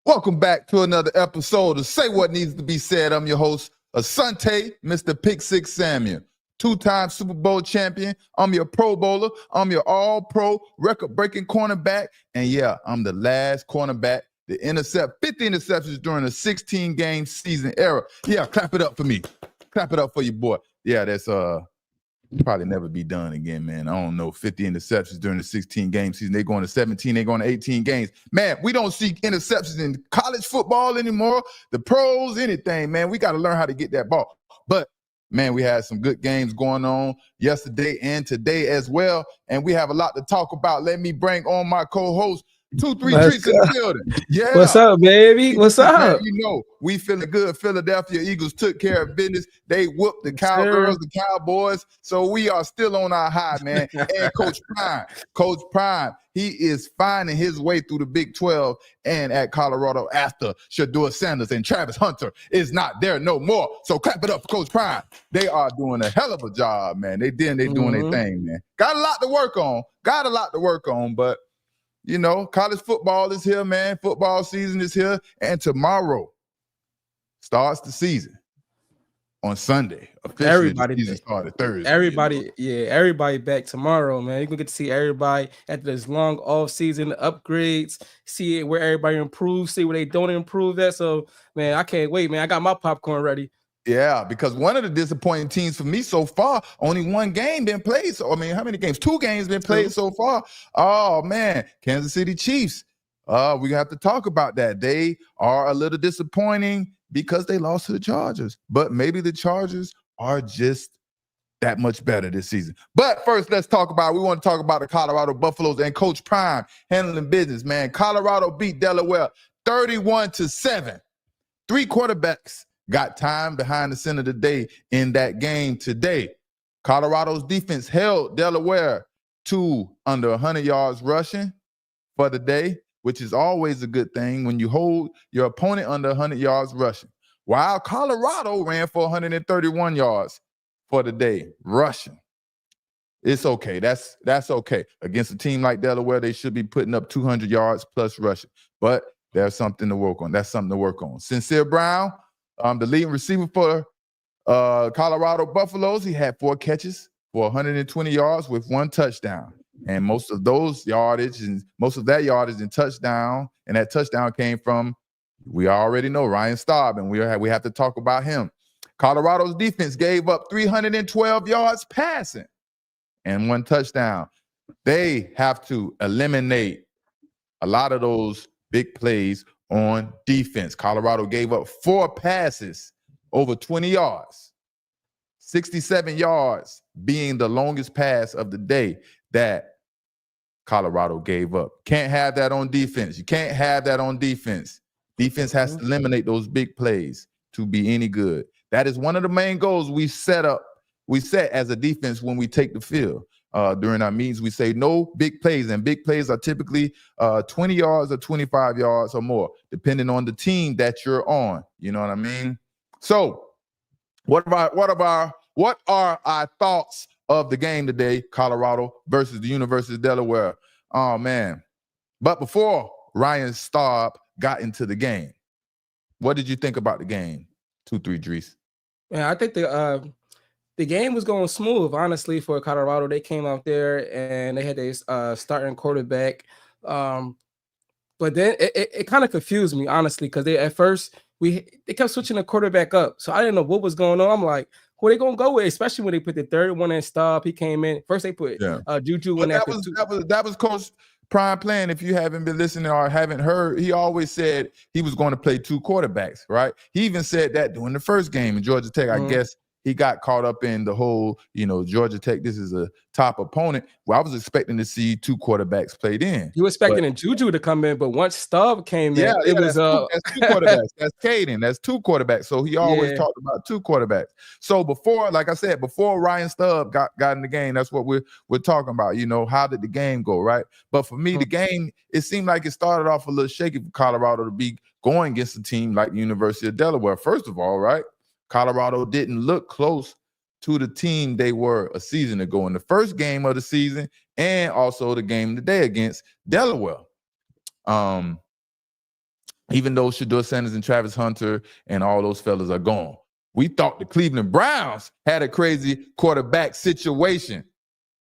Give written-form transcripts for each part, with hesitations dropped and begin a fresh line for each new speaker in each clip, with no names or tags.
Welcome back to another episode of Say What Needs to Be Said. I'm your host, Asante, Mr. Pick Six Samuel, two-time Super Bowl champion. I'm your Pro Bowler. I'm your all-pro record-breaking cornerback. And yeah, I'm the last cornerback to intercept 50 interceptions during a 16-game season era. Yeah, clap it up for me. Clap it up for your boy. Yeah, that's probably never be done again, man. I don't know, 50 interceptions during the 16-game season. They're going to 17, they're going to 18 games. Man, we don't see interceptions in college football anymore, the pros, anything, man. We got to learn how to get that ball. But, man, we had some good games going on yesterday and today as well, and we have a lot to talk about. Let me bring on my co-host, 2-3 Treats in the building. Yeah.
What's up, baby? What's up?
Man, you know, we feeling good. Philadelphia Eagles took care of business. They whooped the Cowgirls, the Cowboys. So we are still on our high, man. And Coach Prime, he is finding his way through the Big 12 and at Colorado after Shedeur Sanders and Travis Hunter is not there no more. So clap it up for Coach Prime. They are doing a hell of a job, man. They doing their thing, man. Got a lot to work on, but you know, college football is here, man. Football season is here. And tomorrow starts the season on Sunday. Officially,
everybody
the season started Thursday.
Everybody back tomorrow, man. You're going to get to see everybody after this long off season, upgrades, see where everybody improves, see where they don't improve at. So, man, I can't wait, man. I got my popcorn ready.
Yeah, because one of the disappointing teams for me so far, only one game been played. So, I mean, how many games? 2 games been played so far. Oh, man, Kansas City Chiefs. We have to talk about that. They are a little disappointing because they lost to the Chargers. But maybe the Chargers are just that much better this season. But first, we want to talk about the Colorado Buffaloes and Coach Prime handling business, man. Colorado beat Delaware 31-7. 3 quarterbacks got time behind the center today in that game today. Colorado's defense held Delaware to under 100 yards rushing for the day, which is always a good thing when you hold your opponent under 100 yards rushing. While Colorado ran for 131 yards for the day rushing. It's okay. That's okay. Against a team like Delaware, they should be putting up 200 yards plus rushing. But there's something to work on. That's something to work on. Sincere Brown, the leading receiver for Colorado Buffaloes, he had 4 catches for 120 yards with 1 touchdown. And most of that yardage and touchdown, and that touchdown came from, we already know, Ryan Staub, and we have to talk about him. Colorado's defense gave up 312 yards passing and 1 touchdown. They have to eliminate a lot of those big plays on defense. Colorado gave up 4 passes over 20 yards, 67 yards being the longest pass of the day that Colorado gave up. Can't have that on defense. You can't have that on defense. Defense has to eliminate those big plays to be any good. That is one of the main goals we set as a defense when we take the field. During our meetings, we say no big plays, and big plays are typically 20 yards or 25 yards or more, depending on the team that you're on. You know what I mean? So, what are our thoughts of the game today, Colorado versus the University of Delaware? Oh man! But before Ryan Staub got into the game, what did you think about the game? 2-3 Dries.
Yeah, I think the game was going smooth, honestly, for Colorado. They came out there and they had their starting quarterback. But then it kind of confused me, honestly, because at first they kept switching the quarterback up. So I didn't know what was going on. I'm like, who are they going to go with? Especially when they put the third one in Staub. He came in. First they put Juju in.
That was Coach Prime plan. If you haven't been listening or haven't heard, he always said he was going to play 2 quarterbacks, right? He even said that during the first game in Georgia Tech. I guess he got caught up in the whole, Georgia Tech, this is a top opponent. Well, I was expecting to see 2 quarterbacks played in.
You were expecting Juju to come in, but once Staub came in,
that's 2 quarterbacks. That's Caden. That's 2 quarterbacks. So he always talked about 2 quarterbacks. So before, like I said, before Ryan Staub got in the game, that's what we're talking about. How did the game go, right? But for me, the game, it seemed like it started off a little shaky for Colorado to be going against a team like the University of Delaware. First of all, right? Colorado didn't look close to the team they were a season ago in the first game of the season and also the game today against Delaware. even though Shedeur Sanders and Travis Hunter and all those fellas are gone. We thought the Cleveland Browns had a crazy quarterback situation.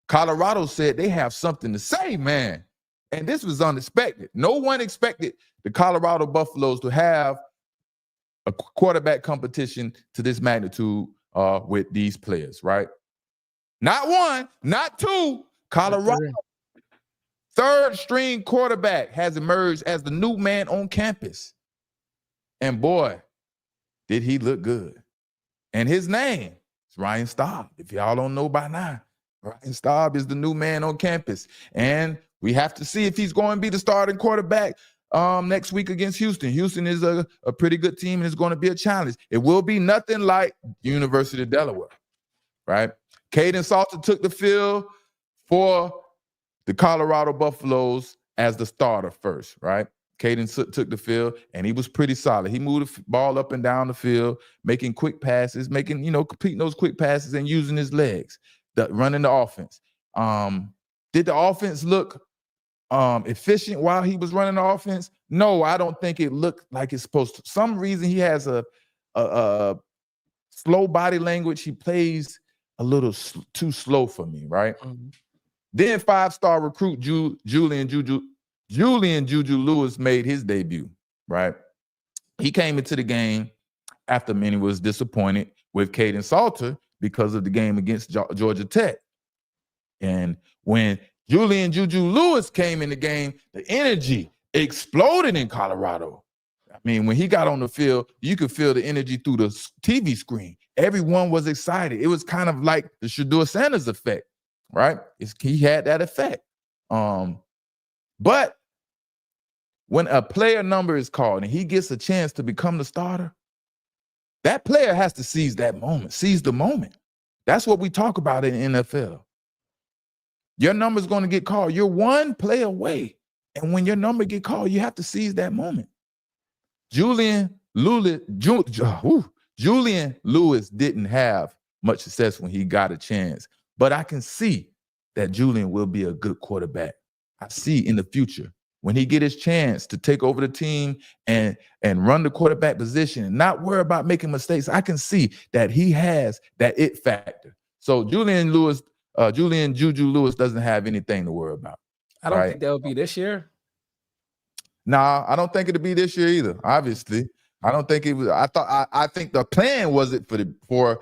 Colorado said they have something to say, man. And this was unexpected. No one expected the Colorado Buffaloes to have a quarterback competition to this magnitude with these players, right? Not one, not two. Colorado, third string quarterback has emerged as the new man on campus. And boy, did he look good. And his name is Ryan Staub. If y'all don't know by now, Ryan Staub is the new man on campus. And we have to see if he's going to be the starting quarterback next week against Houston. Houston is a pretty good team, and it's going to be a challenge. It will be nothing like University of Delaware, right? Caden Salter took the field for the Colorado Buffaloes as the starter first, right? Caden took the field, and he was pretty solid. He moved the ball up and down the field, making quick passes, completing those quick passes and using his legs, running the offense. Did the offense look efficient while he was running the offense? No, I don't think it looked like it's supposed to. Some reason he has a slow body language. He plays a little too slow for me, right? Mm-hmm. Then 5-star recruit Julian Juju Lewis made his debut, right? He came into the game after many was disappointed with Caden Salter because of the game against Georgia Tech. And when Julian Juju Lewis came in the game, the energy exploded in Colorado. I mean, when he got on the field, you could feel the energy through the TV screen. Everyone was excited. It was kind of like the Shedeur Sanders effect, right? He had that effect. But when a player number is called and he gets a chance to become the starter, that player has to seize that moment, seize the moment. That's what we talk about in the NFL. Your number is going to get called. You're one play away. And when your number get called, you have to seize that moment. Julian Lewis didn't have much success when he got a chance. But I can see that Julian will be a good quarterback. I see in the future when he get his chance to take over the team and run the quarterback position and not worry about making mistakes, I can see that he has that it factor. So Julian Juju Lewis doesn't have anything to worry about.
I don't think that'll be this year.
Nah, I don't think it'll be this year either. Obviously, I don't think it was. I think the plan was for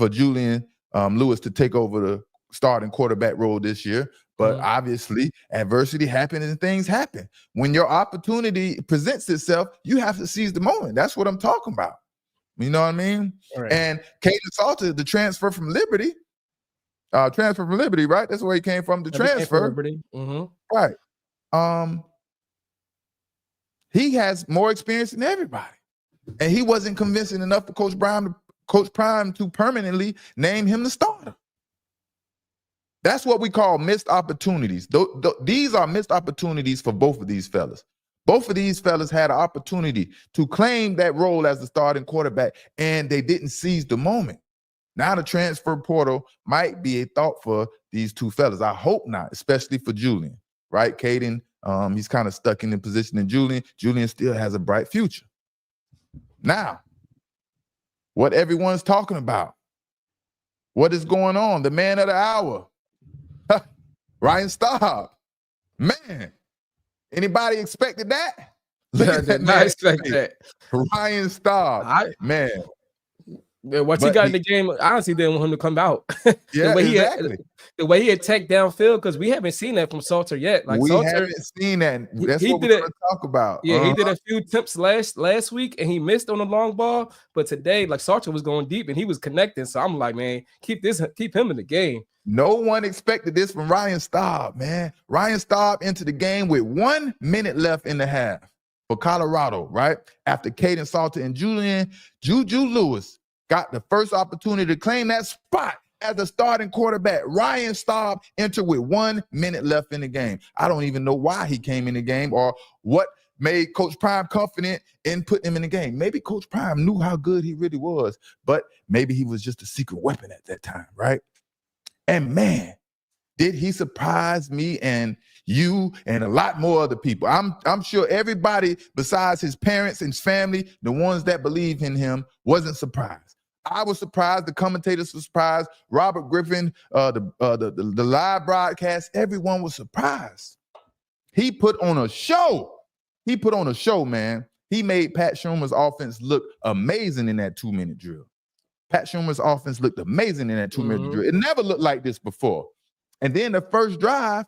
Julian Lewis to take over the starting quarterback role this year. But obviously, adversity happened and things happen. When your opportunity presents itself, you have to seize the moment. That's what I'm talking about. You know what I mean? Right. And Caden Salter, the transfer from Liberty, right? That's where he came from. The transfer,
Liberty.
Right? He has more experience than everybody, and he wasn't convincing enough for Coach Prime to permanently name him the starter. That's what we call missed opportunities. These are missed opportunities for both of these fellas. Both of these fellas had an opportunity to claim that role as the starting quarterback, and they didn't seize the moment. Now the transfer portal might be a thought for these two fellas. I hope not, especially for Julian, right? Caden, he's kind of stuck in the position, and Julian still has a bright future. Now, what everyone's talking about, what is going on? The man of the hour, Ryan Staub. Man, anybody expected that?
I did not expect that.
Ryan Staub, man.
Once he got in the game, I honestly didn't want him to come out.
Yeah,
the way he attacked downfield, because we haven't seen that from Salter yet. Like
we
Salter,
haven't seen that. That's what we're going to talk about.
Yeah, he did a few attempts last week, and he missed on the long ball. But today, like Salter was going deep, and he was connecting. So I'm like, man, keep him in the game.
No one expected this from Ryan Staub, man. Ryan Staub into the game with 1 minute left in the half for Colorado, right? After Caden Salter and Juju Lewis got the first opportunity to claim that spot as the starting quarterback. Ryan Staub entered with 1 minute left in the game. I don't even know why he came in the game or what made Coach Prime confident in putting him in the game. Maybe Coach Prime knew how good he really was, but maybe he was just a secret weapon at that time, right? And man, did he surprise me and, you and a lot more other people. I'm sure everybody besides his parents and his family, the ones that believe in him, wasn't surprised. I was surprised. The commentators were surprised. Robert Griffin, the live broadcast, everyone was surprised. He put on a show. He put on a show, man. He made Pat Shermer's offense look amazing in that 2-minute drill. Pat Shermer's offense looked amazing in that 2-minute drill. It never looked like this before. And then the first drive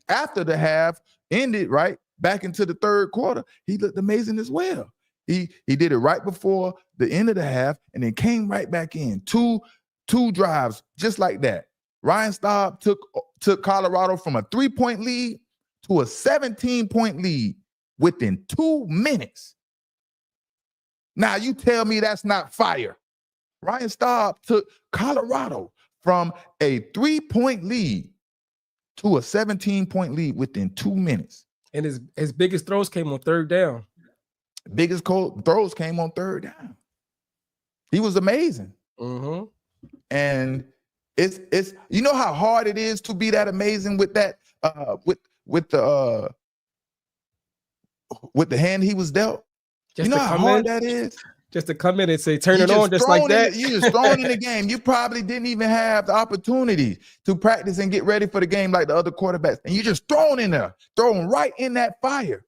after the half ended, right, back into the third quarter, he looked amazing as well. He did it right before the end of the half and then came right back in. Two drives just like that. Ryan Staub took Colorado from a 3-point lead to a 17-point lead within 2 minutes. Now you tell me that's not fire. Ryan Staub took Colorado from a 3-point lead to a 17-point lead within 2 minutes.
And his biggest throws came on third down.
Biggest throws came on third down. He was amazing. And it's you know how hard it is to be that amazing with that with the hand he was dealt.
Just
you know how hard that is?
Just to come in and say, turn it on just like that.
You just thrown in the game. You probably didn't even have the opportunity to practice and get ready for the game like the other quarterbacks. And you just thrown in there, thrown right in that fire.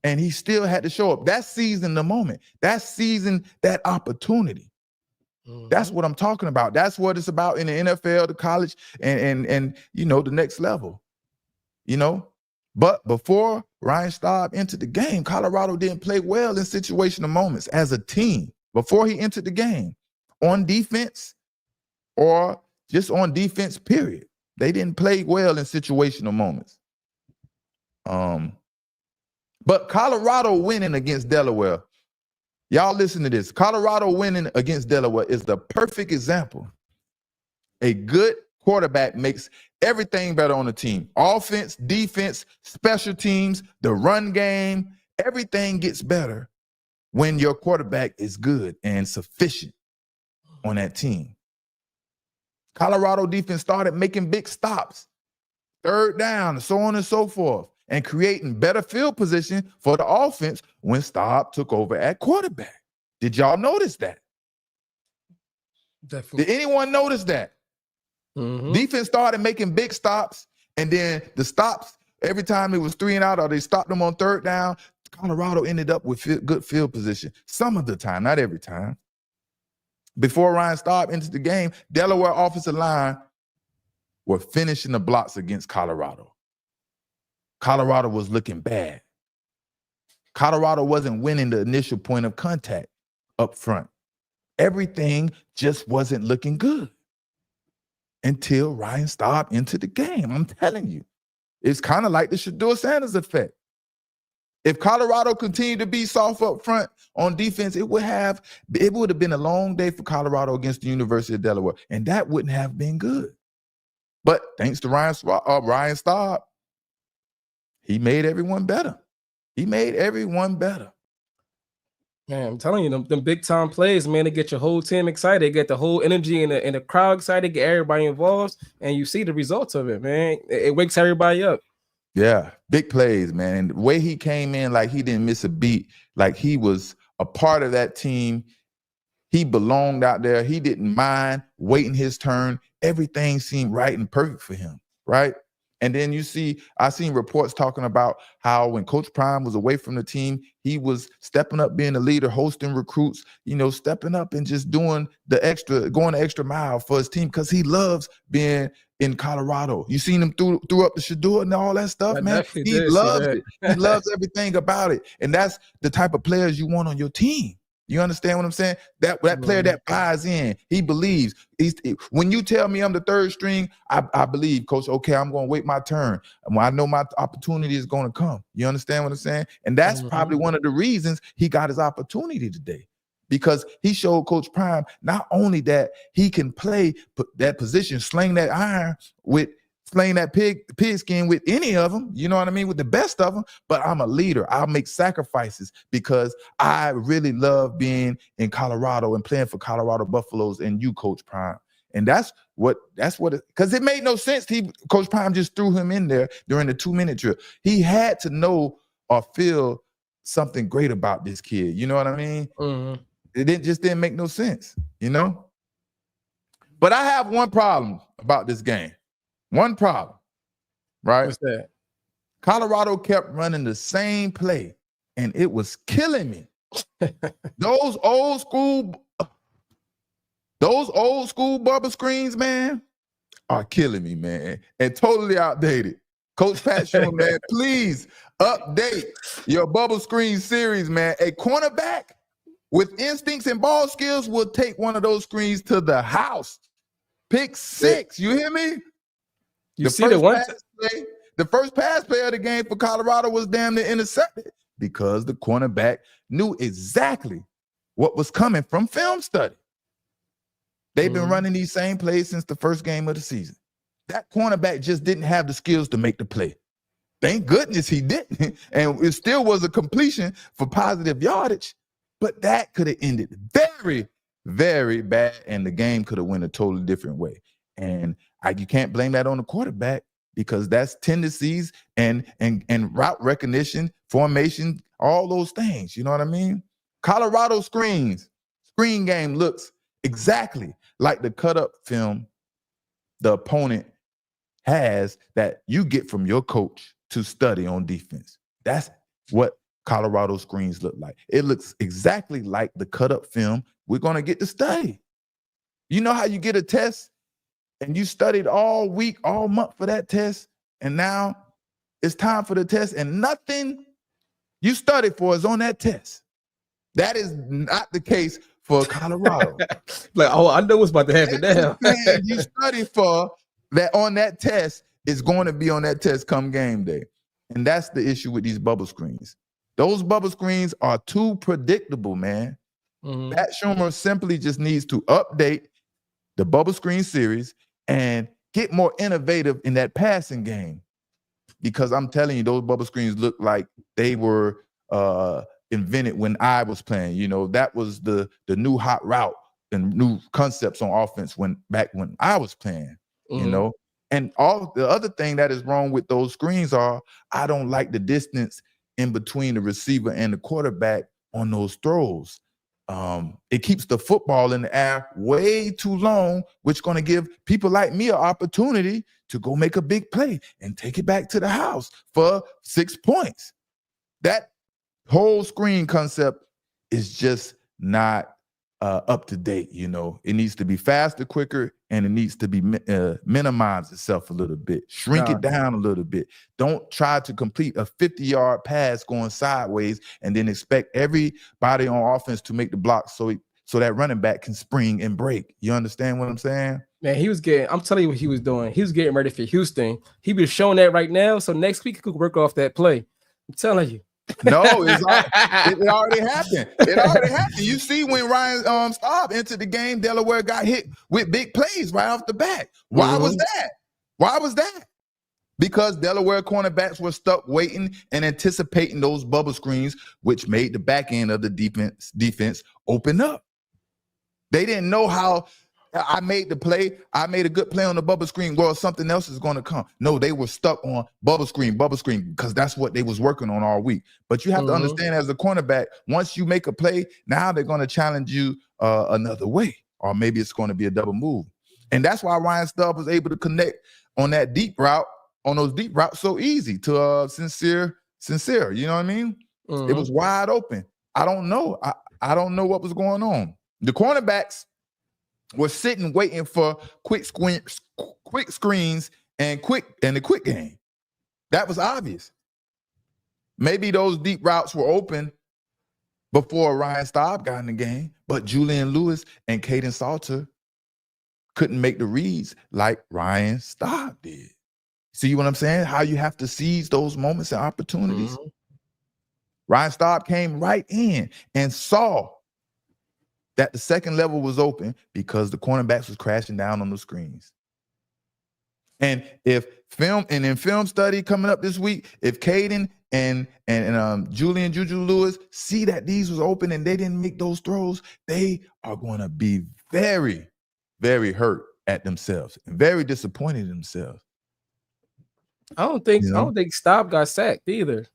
And he still had to show up. That seizing the moment. That seizing that opportunity. That's what I'm talking about. That's what it's about in the NFL, the college, and you know, the next level. You know? But before Ryan Staub entered the game, Colorado didn't play well in situational moments as a team. Before he entered the game, on defense or just on defense, period. They didn't play well in situational moments. But Colorado winning against Delaware, y'all listen to this. Colorado winning against Delaware is the perfect example. A good quarterback makes everything better on the team. Offense, defense, special teams, the run game, everything gets better when your quarterback is good and sufficient on that team. Colorado defense started making big stops, third down, so on and so forth, and creating better field position for the offense when Staub took over at quarterback. Did y'all notice that?
Definitely.
Did anyone notice that? Defense started making big stops, and then the stops, every time it was 3 and out or they stopped them on third down, Colorado ended up with good field position. Some of the time, not every time. Before Ryan Staub entered the game, Delaware offensive line were finishing the blocks against Colorado. Colorado was looking bad. Colorado wasn't winning the initial point of contact up front. Everything just wasn't looking good until Ryan Staub entered the game. I'm telling you, it's kind of like the Shedeur Sanders effect. If Colorado continued to be soft up front on defense, it would have been a long day for Colorado against the University of Delaware, and that wouldn't have been good. But thanks to Ryan Staub, he made everyone better. He made everyone better.
Man, I'm telling you, them big time plays, man, they get your whole team excited, get the whole energy and the crowd excited, get everybody involved, and you see the results of it, man. It wakes everybody up.
Yeah, big plays, man. And the way he came in, like he didn't miss a beat, like he was a part of that team. He belonged out there. He didn't mind waiting his turn. Everything seemed right and perfect for him, right? And then I seen reports talking about how when Coach Prime was away from the team, he was stepping up, being a leader, hosting recruits, stepping up and just going the extra mile for his team because he loves being in Colorado. You seen him threw up the Shedeur and all that stuff, man. He loves it. He loves everything about it. And that's the type of players you want on your team. You understand what I'm saying? That player that buys in, he believes. When you tell me I'm the third string, I believe, Coach, okay, I'm going to wait my turn. I know my opportunity is going to come. You understand what I'm saying? And that's probably one of the reasons he got his opportunity today, because he showed Coach Prime not only that he can play that position, sling that iron slaying that pigskin with any of them, you know what I mean, with the best of them, but I'm a leader. I'll make sacrifices because I really love being in Colorado and playing for Colorado Buffaloes and you, Coach Prime. And that's what because it made no sense. Coach Prime just threw him in there during the 2-minute drill. He had to know or feel something great about this kid. You know what I mean?
Mm-hmm.
It didn't make no sense, you know? But I have one problem about this game. One problem, right?
What's that?
Colorado kept running the same play, and it was killing me. Those old school bubble screens, man, are killing me, man, and totally outdated. Coach Pat Schumer, man, please update your bubble screen series, man. A cornerback with instincts and ball skills will take one of those screens to the house. Pick 6. You hear me?
The
first pass play of the game for Colorado was damn near intercepted because the cornerback knew exactly what was coming from film study. They've been running these same plays since the first game of the season. That cornerback just didn't have the skills to make the play. Thank goodness he didn't. And it still was a completion for positive yardage, but that could have ended very, very bad, and the game could have went a totally different way. And you can't blame that on the quarterback because that's tendencies and route recognition, formation, all those things. You know what I mean? Colorado screen game looks exactly like the cut-up film the opponent has that you get from your coach to study on defense. That's what Colorado screens look like. It looks exactly like the cut-up film we're going to get to study. You know how you get a test and you studied all week, all month for that test, and now it's time for the test and nothing you studied for is on that test. That is not the case for Colorado.
Like, oh, I know what's about to happen now.
You study for that on that test is going to be on that test come game day. And that's the issue with these bubble screens. Those bubble screens are too predictable, man. Pat Schumer simply just needs to update the bubble screen series and get more innovative in that passing game. Because I'm telling you, those bubble screens look like they were invented when I was playing. You know, that was the new hot route and new concepts on offense back when I was playing, you know. And all the other thing that is wrong with those screens are I don't like the distance in between the receiver and the quarterback on those throws. It keeps the football in the air way too long, which is going to give people like me an opportunity to go make a big play and take it back to the house for 6 points. That whole screen concept is just not up to date. You know, it needs to be faster, quicker, and it needs to be minimize itself a little bit, shrink it down a little bit. Don't try to complete a 50-yard pass going sideways and then expect everybody on offense to make the block so that running back can spring and break. You understand what I'm saying?
Man, I'm telling you what he was doing. He was getting ready for Houston. He was showing that right now. So next week he could work off that play. I'm telling you.
No, it already happened. It already happened. You see when Ryan Staub entered the game, Delaware got hit with big plays right off the bat. Why was that? Why was that? Because Delaware cornerbacks were stuck waiting and anticipating those bubble screens, which made the back end of the defense open up. They didn't know how I made the play. I made a good play on the bubble screen. Well, something else is going to come. No, they were stuck on bubble screen, because that's what they was working on all week. But you have to understand as a cornerback, once you make a play, now they're going to challenge you another way, or maybe it's going to be a double move. And that's why Ryan Staub was able to connect on that deep route, on those deep routes so easy to sincere. You know what I mean? It was wide open. I don't know. I don't know what was going on. The cornerbacks were sitting waiting for quick screens and the quick game. That was obvious. Maybe those deep routes were open before Ryan Staub got in the game, but Julian Lewis and Caden Salter couldn't make the reads like Ryan Staub did. See what I'm saying? How you have to seize those moments and opportunities. Ryan Staub came right in and saw that the second level was open because the cornerbacks was crashing down on the screens. And in film study coming up this week, if Caden and Julian Juju Lewis see that these was open and they didn't make those throws, they are going to be very, very hurt at themselves and very disappointed in themselves.
I don't think Staub got sacked either.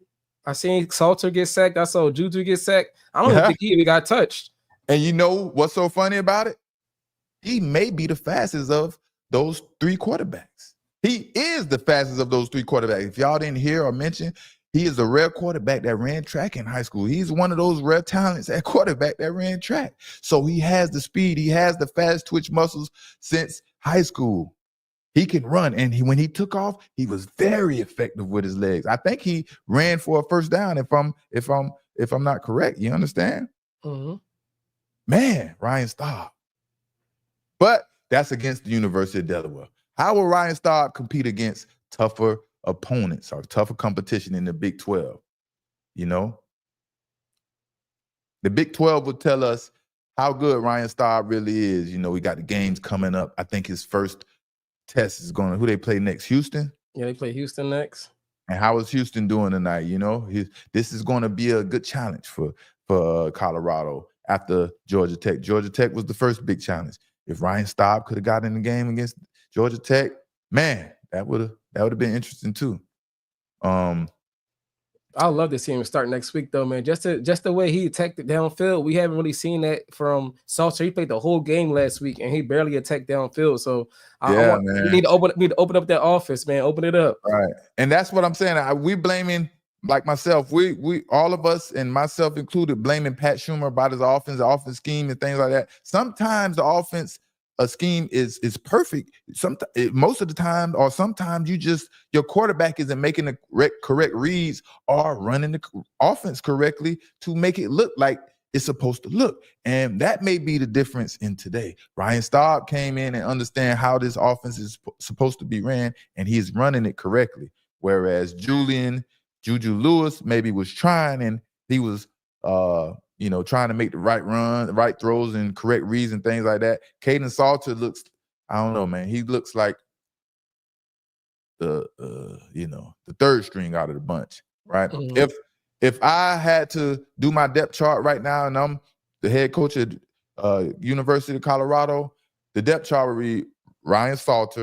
I seen Salter get sacked. I saw Juju get sacked. I don't even think he even got touched.
And you know what's so funny about it? He may be the fastest of those 3 quarterbacks. He is the fastest of those 3 quarterbacks. If y'all didn't hear or mention, he is a rare quarterback that ran track in high school. He's one of those rare talents at quarterback that ran track. So he has the speed. He has the fast twitch muscles since high school. He can run, and when he took off, he was very effective with his legs. I think he ran for a first down. If I'm not correct, you understand?
Mm-hmm.
Man, Ryan Staub. But that's against the University of Delaware. How will Ryan Staub compete against tougher opponents or tougher competition in the Big 12? You know, the Big 12 will tell us how good Ryan Staub really is. You know, we got the games coming up. I think his first test is going to, who they play next? Houston?
Yeah, they play Houston next.
And how is Houston doing tonight? You know, this is going to be a good challenge for Colorado after Georgia Tech. Georgia Tech was the first big challenge. If Ryan Staub could have got in the game against Georgia Tech, man, that would have been interesting too.
I'd love to see him start next week, though, man. Just the way he attacked it downfield, we haven't really seen that from Salter. He played the whole game last week, and he barely attacked downfield. So we need to open up that offense, man. Open it up.
Right, and that's what I'm saying. We blaming, like myself, we all of us, and myself included, blaming Pat Schumer about his offense scheme and things like that. Sometimes the offense scheme is perfect. Most of the time, or sometimes your quarterback isn't making the correct reads or running the offense correctly to make it look like it's supposed to look. And that may be the difference in today. Ryan Staub came in and understand how this offense is supposed to be ran, and he's running it correctly. Whereas Juju Lewis maybe was trying, and he was trying to make the right run, the right throws, and correct reads and things like that. Caden Salter looks, I don't know, man. He looks like the third string out of the bunch, right? Mm-hmm. If I had to do my depth chart right now, and I'm the head coach at University of Colorado, the depth chart would be Ryan Staub,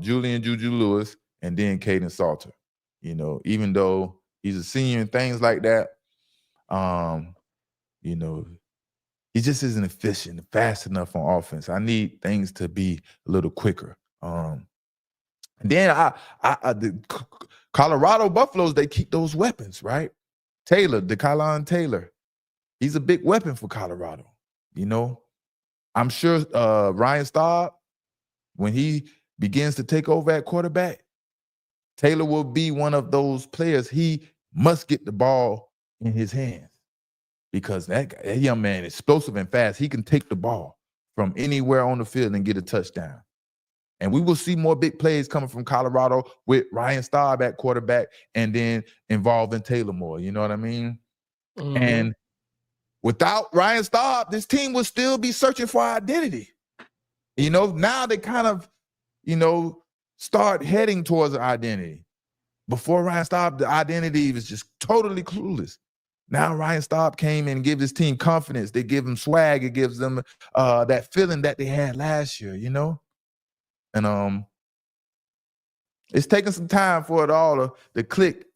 Julian Juju Lewis, and then Caden Salter. You know, even though he's a senior and things like that, he just isn't efficient, fast enough on offense. I need things to be a little quicker. Then the Colorado Buffaloes, they keep those weapons, right? DeKalon Taylor, he's a big weapon for Colorado. You know, I'm sure Ryan Staub, when he begins to take over at quarterback, Taylor will be one of those players. He must get the ball in his hands because that young man is explosive and fast. He can take the ball from anywhere on the field and get a touchdown. And we will see more big plays coming from Colorado with Ryan Staub at quarterback and then involving Taylor more. You know what I mean? Mm-hmm. And without Ryan Staub, this team will still be searching for identity. You know, now they kind of, start heading towards an identity. Before Ryan Staub, the identity was just totally clueless. Now Ryan Staub came in and gave his team confidence. They give them swag. It gives them that feeling that they had last year, And it's taking some time for it all to click,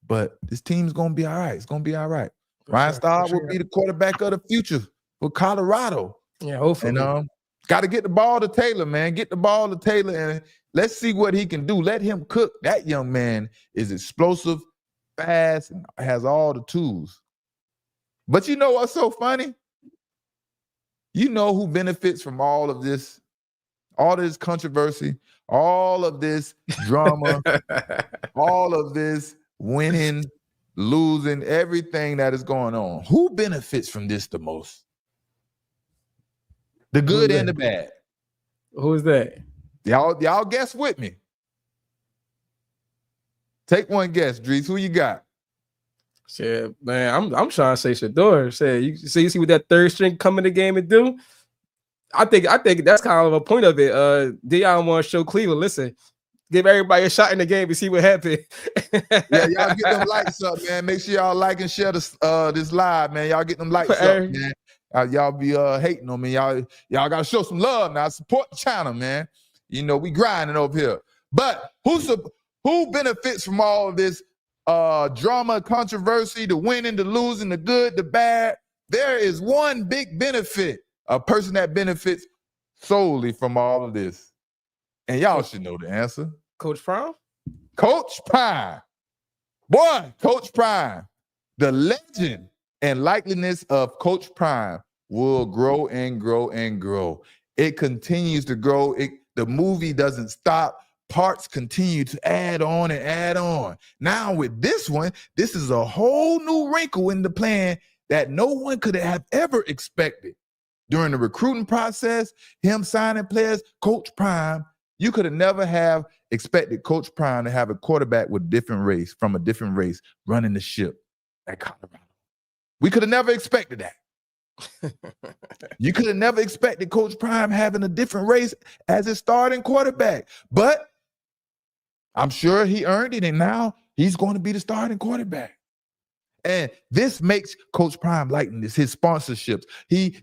but this team's going to be all right. It's going to be all right. Ryan Staub will be the quarterback of the future for Colorado.
Yeah, hopefully.
And got to get the ball to Taylor, man. Get the ball to Taylor, and let's see what he can do. Let him cook. That young man is explosive, fast, and has all the tools. But you know what's so funny? You know who benefits from all of this controversy, all of this drama, all of this winning, losing, everything that is going on? Who benefits from this the most? The good and the bad.
Who's that?
Y'all guess with me. Take one guess, Drees. Who you got?
Shit, man, I'm trying to say Shador. Say you see what that third string come in the game and do? I think that's kind of a point of it. Deion want to show Cleveland, listen, give everybody a shot in the game and see what happens.
Yeah, y'all get them likes up, man. Make sure y'all like and share this live, man. Y'all get them likes up, man. Y'all be hating on me. Y'all gotta show some love now. Support the channel, man. You know, we grinding over here. But who benefits from all of this drama, controversy, the winning, the losing, the good, the bad? There is one big benefit, a person that benefits solely from all of this. And y'all should know the answer.
Coach Prime?
Coach Prime. Boy, Coach Prime. The legend and likeliness of Coach Prime will grow and grow and grow. It continues to grow. The movie doesn't stop. Parts continue to add on and add on. Now with this one, this is a whole new wrinkle in the plan that no one could have ever expected. During the recruiting process, him signing players, Coach Prime, you could have never have expected Coach Prime to have a quarterback with a different race, from a different race, running the ship at Colorado. We could have never expected that. You could have never expected Coach Prime having a different race as his starting quarterback. But I'm sure he earned it, and now he's going to be the starting quarterback. And this makes Coach Prime likeness, his sponsorships.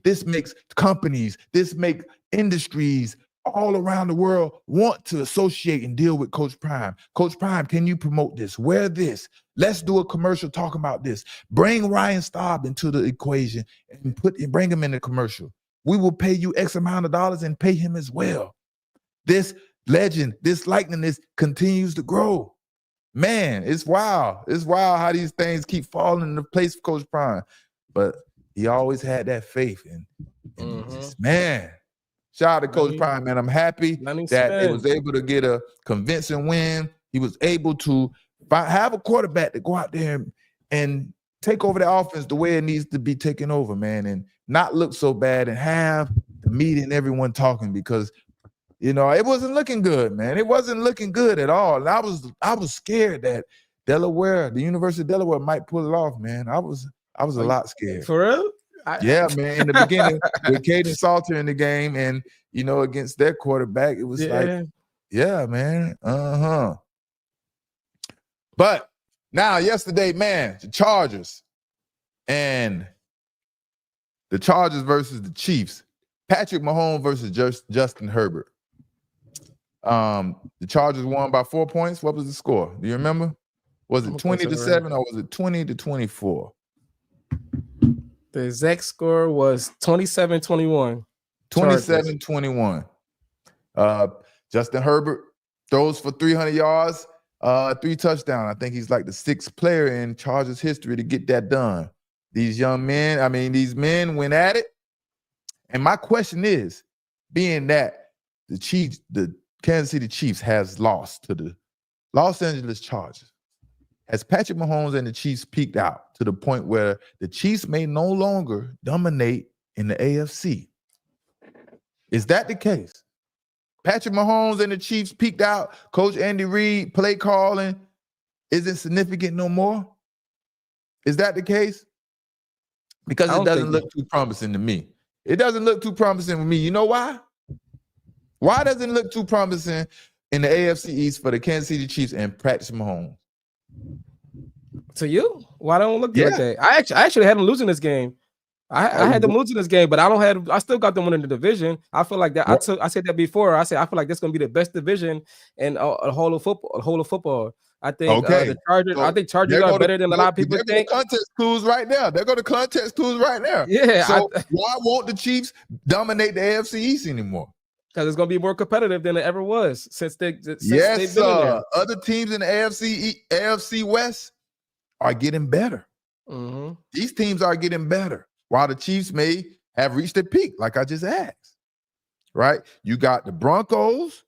This makes companies, this makes industries all around the world want to associate and deal with Coach Prime. Coach Prime, can you promote this? Wear this. Let's do a commercial talking about this. Bring Ryan Staub into the equation and bring him in the commercial. We will pay you X amount of dollars and pay him as well. This legend, this likeness continues to grow. Man, it's wild. It's wild how these things keep falling into place for Coach Prime. But he always had that faith. And just, man, shout out to Coach Prime, man. I'm happy that they was able to get a convincing win. He was able to have a quarterback to go out there and take over the offense the way it needs to be taken over, man, and not look so bad and have the media and everyone talking, because you know, it wasn't looking good, man. It wasn't looking good at all. And I was scared that Delaware, the University of Delaware, might pull it off, man. I was a lot scared.
For real?
Yeah, man. In the beginning, with Caden Salter in the game, and you know, against their quarterback, it was like, yeah, man. But now, yesterday, man, the Chargers versus the Chiefs. Patrick Mahomes versus Justin Herbert. The Chargers won by 4 points. What was the score? Do you remember? Was it 20-7 or was it 20-24?
The exact score was 27-21.
27-21. Justin Herbert throws for 300 yards, 3 touchdowns. I think he's like the 6th player in Chargers history to get that done. These men went at it. And my question is, being that the Kansas City Chiefs has lost to the Los Angeles Chargers, has Patrick Mahomes and the Chiefs peaked out to the point where the Chiefs may no longer dominate in the AFC? Is that the case? Patrick Mahomes and the Chiefs peaked out. Coach Andy Reid play calling isn't significant no more. Is that the case? Because it doesn't look too promising to me. It doesn't look too promising for me. You know why? Why doesn't it look too promising in the AFC East for the Kansas City Chiefs and Patrick Mahomes?
To you? Why don't it look like that? I actually had them losing this game. I had them losing this game, but I still got them winning the division. I feel like that. I said that before. I feel like this is gonna be the best division in a whole of football. I think the Chargers. I think Chargers are better than a lot of people think.
Context clues right there. They're going to context clues right there.
Yeah.
So why won't the Chiefs dominate the AFC East anymore?
Because it's going to be more competitive than it ever was since they've been
there.
Other
teams in the AFC West are getting better. These teams are getting better, while the Chiefs may have reached their peak, like I just asked. Right? You got the Broncos.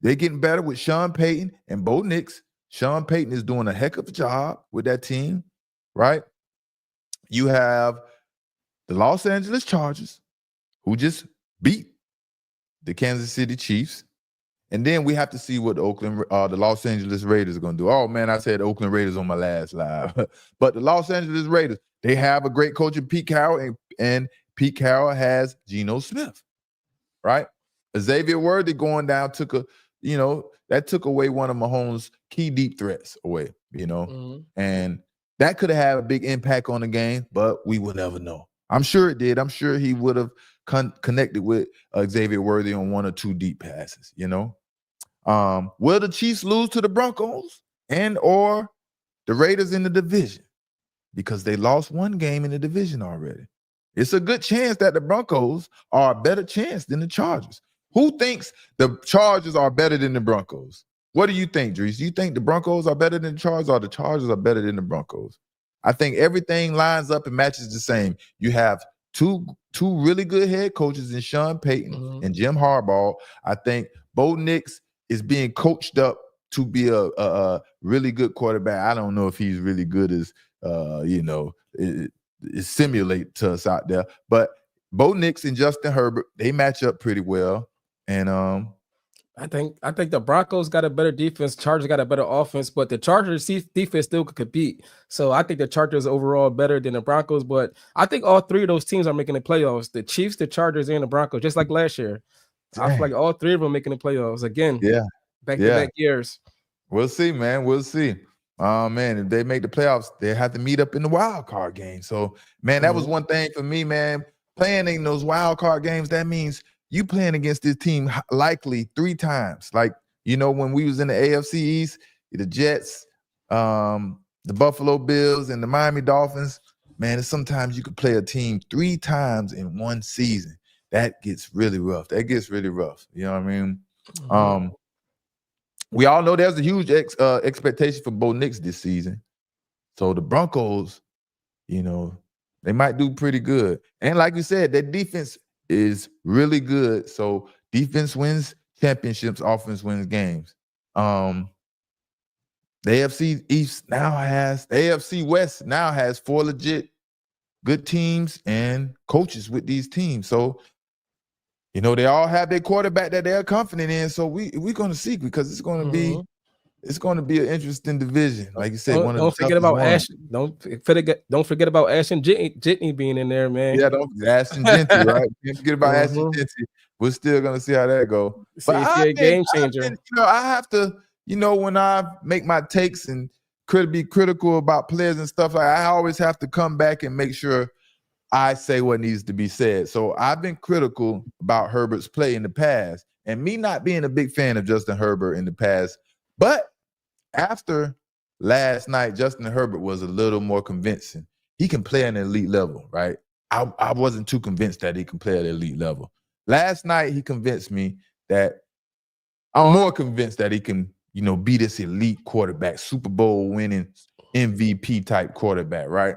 They're getting better with Sean Payton and Bo Nix. Sean Payton is doing a heck of a job with that team, right? You have the Los Angeles Chargers, who just beat the Kansas City Chiefs. And then we have to see what the Los Angeles Raiders are going to do. Oh, man, I said Oakland Raiders on my last live. But the Los Angeles Raiders, they have a great coach in Pete Carroll, and Pete Carroll has Geno Smith, right? Xavier Worthy going down took away one of Mahomes' key deep threats away, and that could have had a big impact on the game, but we will never know. I'm sure it did. I'm sure he would have connected with Xavier Worthy on 1 or 2 deep passes, you know. Will the Chiefs lose to the Broncos and or the Raiders in the division? Because they lost 1 game in the division already. It's a good chance that the Broncos are a better chance than the Chargers. Who thinks the Chargers are better than the Broncos? What do you think, Dries? Do you think the Broncos are better than the Chargers or the Chargers are better than the Broncos? I think everything lines up and matches the same. You have two really good head coaches in Sean Payton and Jim Harbaugh. I think Bo Nix is being coached up to be a really good quarterback. I don't know if he's really good as it simulate to us out there, but Bo Nix and Justin Herbert, they match up pretty well. And
I think the Broncos got a better defense, Chargers got a better offense, but the Chargers defense still could compete. So I think the Chargers overall better than the Broncos, but I think all 3 of those teams are making the playoffs. The Chiefs, the Chargers, and the Broncos, just like last year. I feel like all 3 of them making the playoffs again.
Yeah,
back-to-back years.
We'll see, man. We'll see. Man, if they make the playoffs, they have to meet up in the wild card game. So, man, that was one thing for me, man. Playing in those wild card games, that means you playing against this team likely 3 times. Like, you know, when we was in the AFC East, the Jets, the Buffalo Bills, and the Miami Dolphins, man, sometimes you could play a team 3 times in one season. That gets really rough. You know what I mean? We all know there's a huge expectation for Bo Nix this season. So the Broncos, you know, they might do pretty good. And like you said, their defense is really good. So defense wins championships, offense wins games. The AFC West now has 4 legit good teams and coaches with these teams. So, you know, they all have their quarterback that they're confident in. So we're going to see, because it's going to be an interesting division. Like you said,
don't forget about Ashton Jitney being in there, man.
Yeah, Ashton Jitney, right? Can't forget about Ashton Jitney. We're still going to see how that goes.
But I think, a game changer.
I have to, when I make my takes and be critical about players and stuff, I always have to come back and make sure I say what needs to be said. So I've been critical about Herbert's play in the past, and me not being a big fan of Justin Herbert in the past. But after last night, Justin Herbert was a little more convincing. He can play at an elite level, right? I wasn't too convinced that he can play at an elite level. Last night, he convinced me that I'm more convinced that he can, be this elite quarterback, Super Bowl winning MVP type quarterback, right?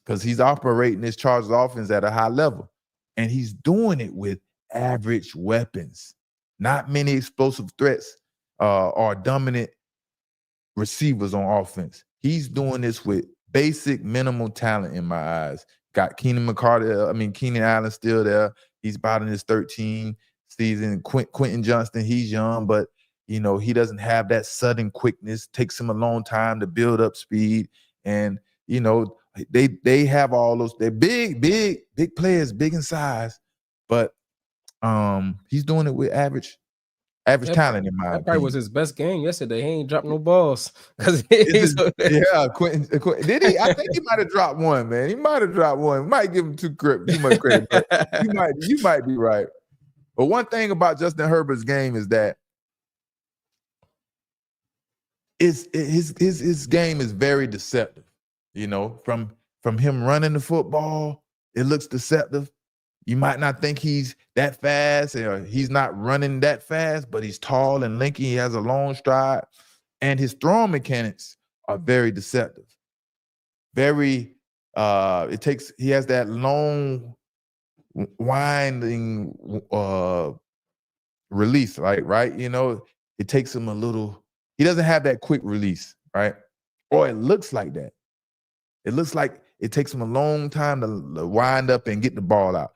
Because he's operating this Chargers offense at a high level. And he's doing it with average weapons. Not many explosive threats or dominant receivers on offense. He's doing this with basic minimal talent in my eyes. Got Keenan Allen still there. He's about in his 13th season. Quentin Johnston, he's young, but he doesn't have that sudden quickness. Takes him a long time to build up speed. And they have all those. They're big players, big in size, but he's doing it with average talent in my opinion.
That probably was his best game yesterday. He ain't dropped no balls.
Quentin. Did he? I think he might have dropped one, man. He might have dropped one. Might give him too much credit, but you might be right. But one thing about Justin Herbert's game is that his game is very deceptive. From him running the football, it looks deceptive. You might not think he's that fast, or he's not running that fast, but he's tall and lanky. He has a long stride, and his throwing mechanics are very deceptive. He has that long winding release, right? It takes him a little. He doesn't have that quick release, right? Or it looks like that. It looks like it takes him a long time to wind up and get the ball out.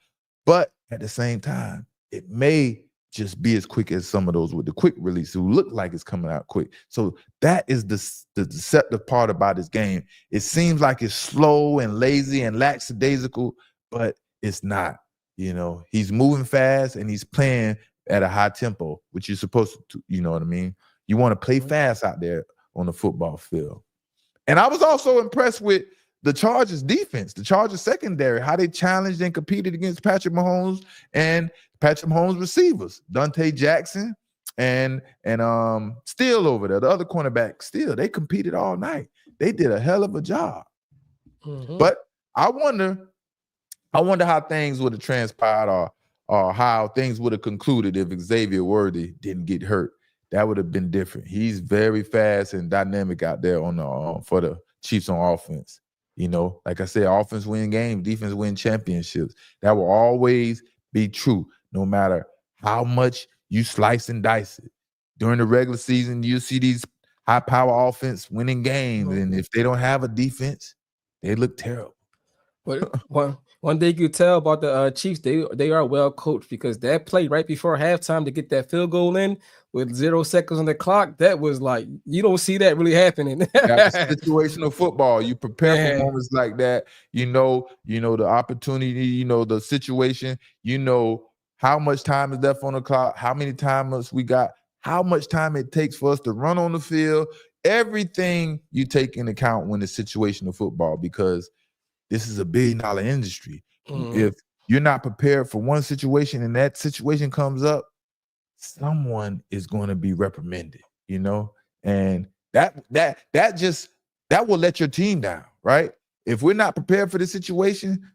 But at the same time, it may just be as quick as some of those with the quick release who look like it's coming out quick. So that is the deceptive part about his game. It seems like it's slow and lazy and lackadaisical, but it's not. He's moving fast and he's playing at a high tempo, which you're supposed to, you know what I mean? You want to play fast out there on the football field. And I was also impressed with the Chargers defense, the Chargers secondary, how they challenged and competed against Patrick Mahomes and Patrick Mahomes receivers, Dante Jackson and Steele over there, the other cornerback Steele. They competed all night. They did a hell of a job. But I wonder how things would have transpired or how things would have concluded if Xavier Worthy didn't get hurt. That would have been different. He's very fast and dynamic out there on the for the Chiefs on offense. You know, like I said, offense win games, defense win championships. That will always be true, no matter how much you slice and dice it. During the regular season, you see these high-power offense winning games, and if they don't have a defense, they look terrible.
But one thing you tell about the Chiefs, they are well coached, because that play right before halftime to get that field goal in with 0 seconds on the clock, that was like, you don't see that really happening.
That's situational football. You prepare for moments like that. You know the opportunity, you know the situation, you know how much time is left on the clock, how many times we got, how much time it takes for us to run on the field. Everything you take into account when it's situational football, because this is a $1 billion industry. If you're not prepared for one situation and that situation comes up, someone is going to be reprimanded, you know, and that will let your team down, right? If we're not prepared for the situation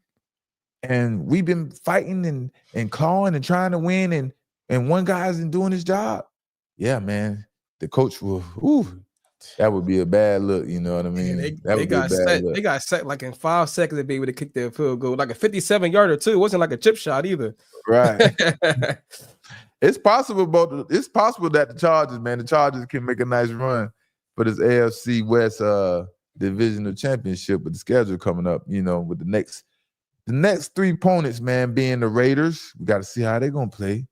and we've been fighting and clawing and trying to win and one guy isn't doing his job, yeah, man, the coach will, that would be a bad look, you know what I mean?
They got set like in 5 seconds to be able to kick their field goal, like a 57-yarder too. It wasn't like a chip shot either.
Right. It's possible that the Chargers can make a nice run for this AFC West divisional championship with the schedule coming up, you know, with the next 3 opponents, man, being the Raiders. We got to see how they're going to play.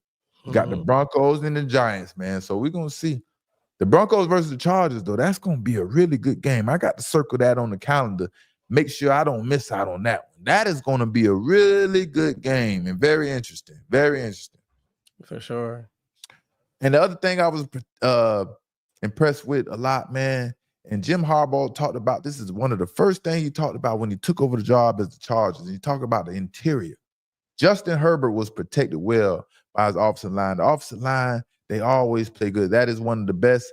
We got the Broncos and the Giants, man. So we're going to see. The Broncos versus the Chargers, though, that's going to be a really good game. I got to circle that on the calendar. Make sure I don't miss out on that one. That is going to be a really good game and very interesting. Very interesting.
For sure.
And the other thing I was impressed with a lot, man, and Jim Harbaugh talked about, this is one of the first things he talked about when he took over the job as the Chargers. He talked about the interior. Justin Herbert was protected well by his offensive line. The offensive line, they always play good. That is one of the best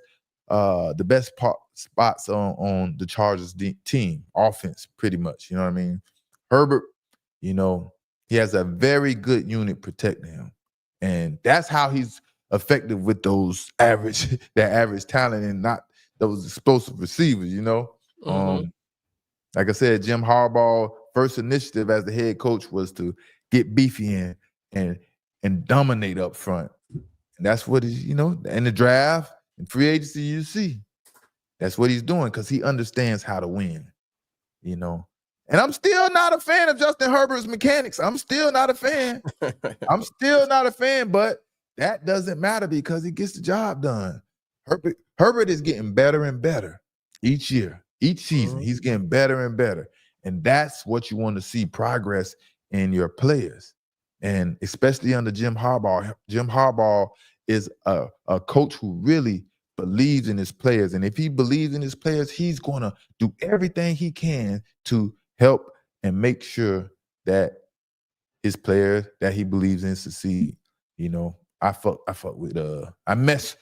spots on the Chargers team, offense, pretty much. You know what I mean? Herbert, you know, he has a very good unit protecting him. And that's how he's effective with those average talent and not those explosive receivers, you know? Like I said, Jim Harbaugh, first initiative as the head coach was to get beefy and dominate up front. And that's what he's, you know, in the draft and free agency, you see. That's what he's doing, because he understands how to win, you know. And I'm still not a fan of Justin Herbert's mechanics. I'm still not a fan. But that doesn't matter because he gets the job done. Herbert is getting better and better each year, each season. He's getting better and better. And that's what you want to see, progress in your players. And especially under Jim Harbaugh. Jim Harbaugh is a coach who really believes in his players. And if he believes in his players, he's going to do everything he can to help and make sure that his players that he believes in succeed. You know, I mess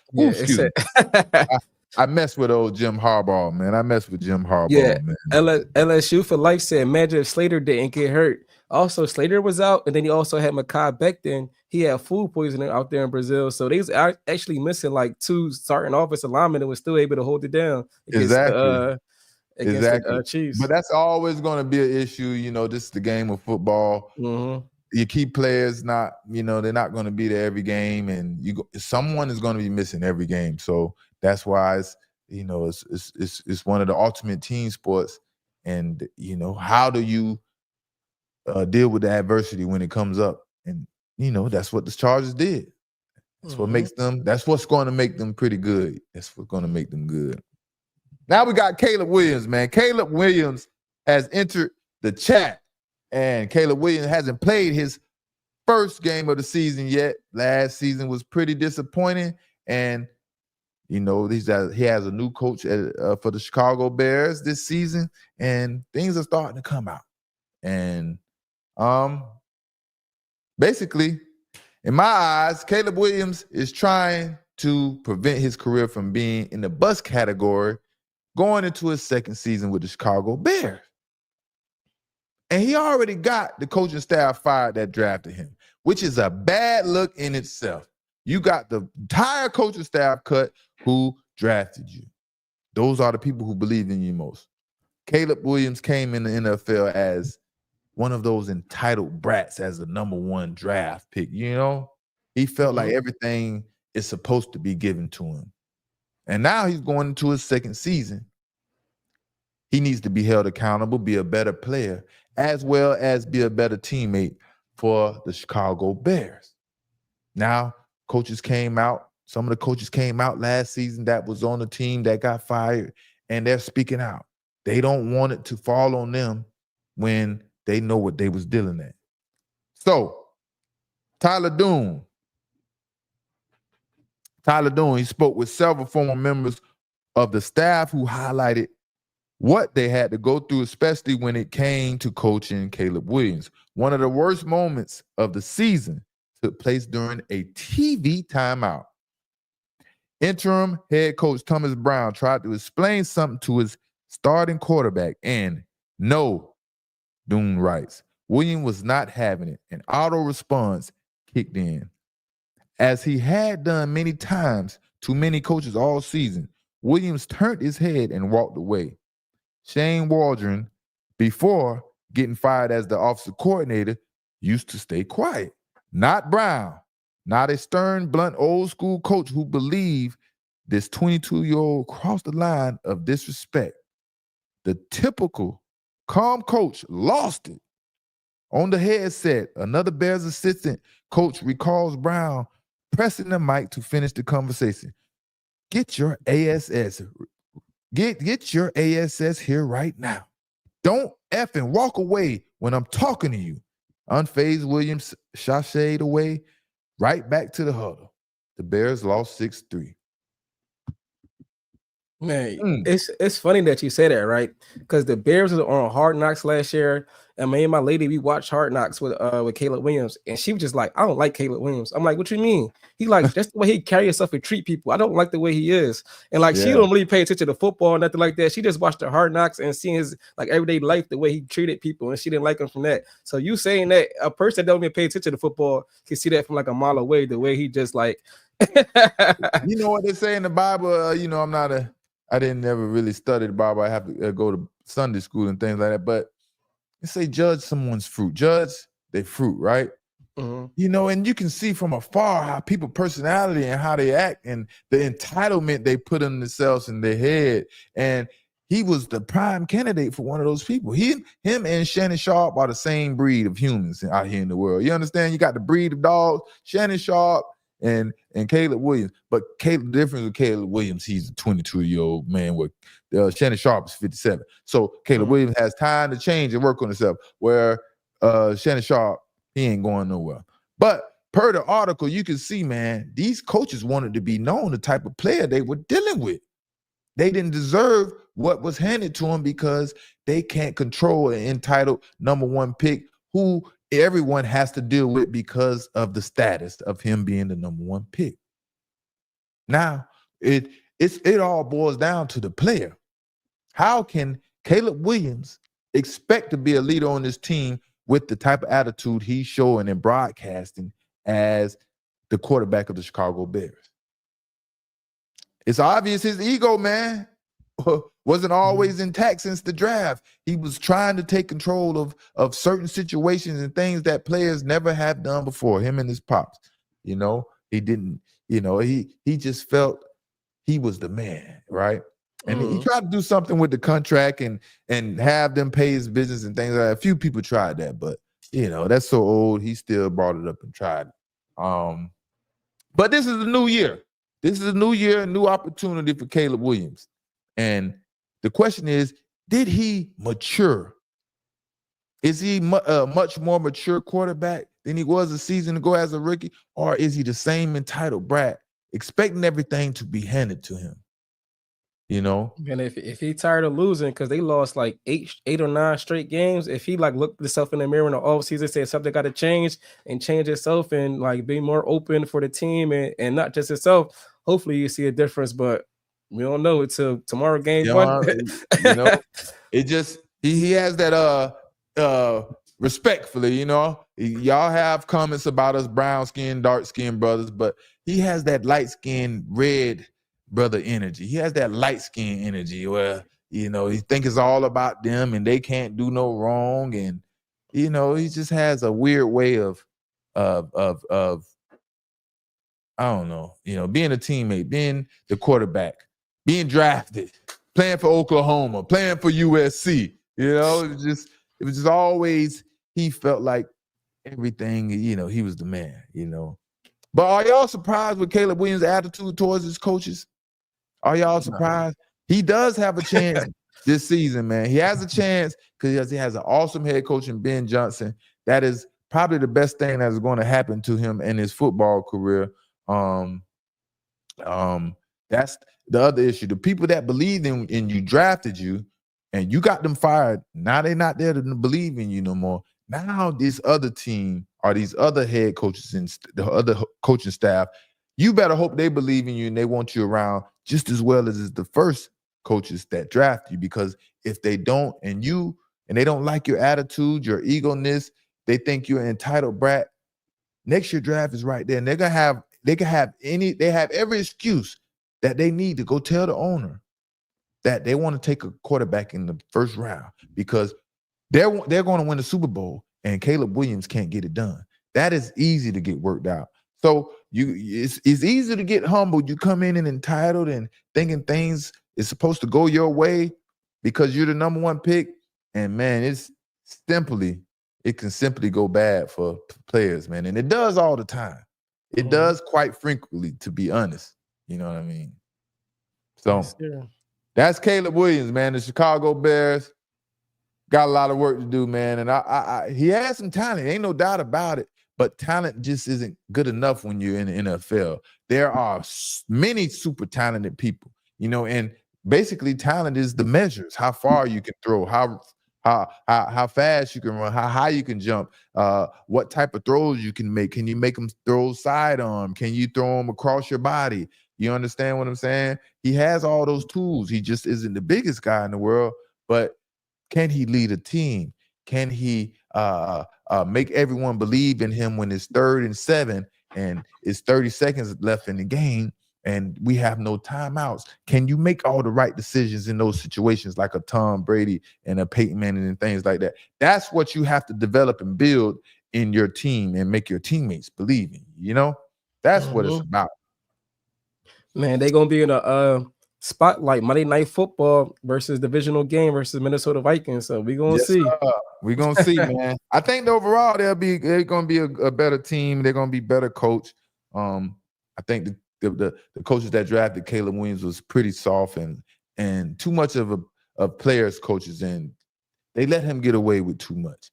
with old Jim Harbaugh, man. I mess with Jim Harbaugh, man.
LSU for life said, imagine if Slater didn't get hurt. Also, Slater was out, and then he also had Mekhi Becton. He had food poisoning out there in Brazil. So they was actually missing like 2 starting offensive linemen and was still able to hold it down against the Chiefs.
But that's always going to be an issue. You know, this is the game of football. Your key players not, you know, they're not going to be there every game, and someone is going to be missing every game. So that's why it's, you know, it's one of the ultimate team sports. And, you know, how do you deal with the adversity when it comes up? And, you know, that's what the Chargers did. That's what makes them, that's what's going to make them pretty good. That's what's going to make them good. Now we got Caleb Williams, man. Caleb Williams has entered the chat, and Caleb Williams hasn't played his first game of the season yet. Last season was pretty disappointing, and He has a new coach for the Chicago Bears this season, and things are starting to come out. And basically, in my eyes, Caleb Williams is trying to prevent his career from being in the bust category going into his second season with the Chicago Bears. And he already got the coaching staff fired that drafted him, which is a bad look in itself. You got the entire coaching staff cut who drafted you. Those are the people who believe in you most. Caleb Williams came in the NFL as one of those entitled brats as the number one draft pick. He felt like everything is supposed to be given to him. And now he's going into his second season. He needs to be held accountable, be a better player, as well as be a better teammate for the Chicago Bears. Now, coaches came out. Some of the coaches came out last season that was on the team that got fired, and they're speaking out. They don't want it to fall on them when they know what they was dealing at. So, Tyler Doon, he spoke with several former members of the staff who highlighted what they had to go through, especially when it came to coaching Caleb Williams. One of the worst moments of the season took place during a TV timeout. Interim head coach Thomas Brown tried to explain something to his starting quarterback, and no, Doon writes, Williams was not having it. An auto response kicked in. As he had done many times to many coaches all season, Williams turned his head and walked away. Shane Waldron, before getting fired as the offensive coordinator, used to stay quiet. Not Brown, not a stern, blunt, old-school coach who believed this 22-year-old crossed the line of disrespect. The typical calm coach lost it. On the headset, another Bears assistant coach recalls Brown pressing the mic to finish the conversation. Get your ASS. Get your ASS here right now. Don't effing walk away when I'm talking to you. Unfazed Williams sashayed away right back to the huddle. The Bears lost 6-3.
Man, it's funny that you say that, right? Because the Bears were on Hard Knocks last year, and me and my lady, we watched Hard Knocks with Caleb Williams, and she was just like, I don't like Caleb Williams. I'm like, what you mean? He's like, that's the way he carry himself and treat people. I don't like the way he is. And like, she don't really pay attention to football or nothing like that. She just watched the Hard Knocks and seeing his like everyday life, the way he treated people, and she didn't like him from that. So you saying that a person that don't even pay attention to football can see that from like a mile away, the way he just like.
You know what they say in the Bible? I didn't ever really study the Bible. I have to go to Sunday school and things like that. But they say judge someone's fruit. Judge their fruit, right? And you can see from afar how people personality and how they act and the entitlement they put in themselves in their head. And he was the prime candidate for one of those people. Him and Shannon Sharp are the same breed of humans out here in the world. You understand? You got the breed of dogs, Shannon Sharp and Caleb Williams. But the difference with Caleb Williams, he's a 22-year-old man with Shannon Sharp is 57. So Caleb Williams has time to change and work on himself, where Shannon Sharp, he ain't going nowhere. But per the article, you can see, man, these coaches wanted to be known the type of player they were dealing with. They didn't deserve what was handed to them because they can't control an entitled number one pick who everyone has to deal with because of the status of him being the number one pick. Now, it all boils down to the player. How can Caleb Williams expect to be a leader on this team with the type of attitude he's showing in broadcasting as the quarterback of the Chicago Bears? It's obvious his ego, man, wasn't always intact since the draft. He was trying to take control of certain situations and things that players never have done before, him and his pops. He didn't, he just felt he was the man, right? And he tried to do something with the contract and have them pay his business and things like that. A few people tried that, but that's so old. He still brought it up and tried it. But this is a new year. This is a new year, a new opportunity for Caleb Williams. And the question is, did he mature? Is he a much more mature quarterback than he was a season ago as a rookie? Or is he the same entitled brat expecting everything to be handed to him. You know,
And if he tired of losing, because they lost like eight or nine straight games, if he like looked himself in the mirror in the offseason, said something got to change and change itself and like be more open for the team and not just itself, hopefully you see a difference. But we don't know until tomorrow, game one.
you know, it just he has that respectfully, you know, y'all have comments about us brown skinned, dark skinned brothers, but he has that light skinned red brother energy. He has that light skin energy where, you know, he think it's all about them and they can't do no wrong. And, you know, he just has a weird way of I don't know, you know, being a teammate, being the quarterback, being drafted, playing for Oklahoma, playing for USC. You know, it was just always, he felt like everything, you know, he was the man, you know. But are y'all surprised with Caleb Williams' attitude towards his coaches? Are y'all surprised? He does have a chance this season, man. He has a chance because he has an awesome head coach in Ben Johnson. That is probably the best thing that is going to happen to him in his football career. That's the other issue. The people that believed in you, drafted you, and you got them fired. Now they're not there to believe in you no more. Now this other team or these other head coaches and the other coaching staff, you better hope they believe in you and they want you around just as well as the first coaches that draft you. Because if they don't, and they don't like your attitude, your ego-ness, they think you're an entitled brat. Next year draft is right there, and they have every excuse that they need to go tell the owner that they want to take a quarterback in the first round because they're going to win the Super Bowl, and Caleb Williams can't get it done. That is easy to get worked out. So it's easy to get humbled. You come in and entitled and thinking things is supposed to go your way because you're the number one pick, and man, it can simply go bad for players, man. And it does all the time. It does quite frequently, to be honest. You know what I mean? So that's Caleb Williams, man. The Chicago Bears got a lot of work to do, man. And he has some talent. Ain't no doubt about it. But talent just isn't good enough when you're in the NFL. There are many super talented people, you know, and basically talent is the measures, how far you can throw, how fast you can run, how high you can jump, what type of throws you can make. Can you make them throw sidearm? Can you throw them across your body? You understand what I'm saying? He has all those tools. He just isn't the biggest guy in the world, but can he lead a team? Can he make everyone believe in him when it's 3rd and 7 and it's 30 seconds left in the game and we have no timeouts? Can you make all the right decisions in those situations like a Tom Brady and a Peyton Manning and things like that? That's what you have to develop and build in your team and make your teammates believe in you, you know? That's what it's about.
Man, they're going to be in a spotlight Monday Night Football versus divisional game versus Minnesota Vikings. So we're going to see.
We're going to see, man. I think overall they're going to be a better team. They're going to be better coached. I think the coaches that drafted Caleb Williams was pretty soft and too much of players coaches, and they let him get away with too much.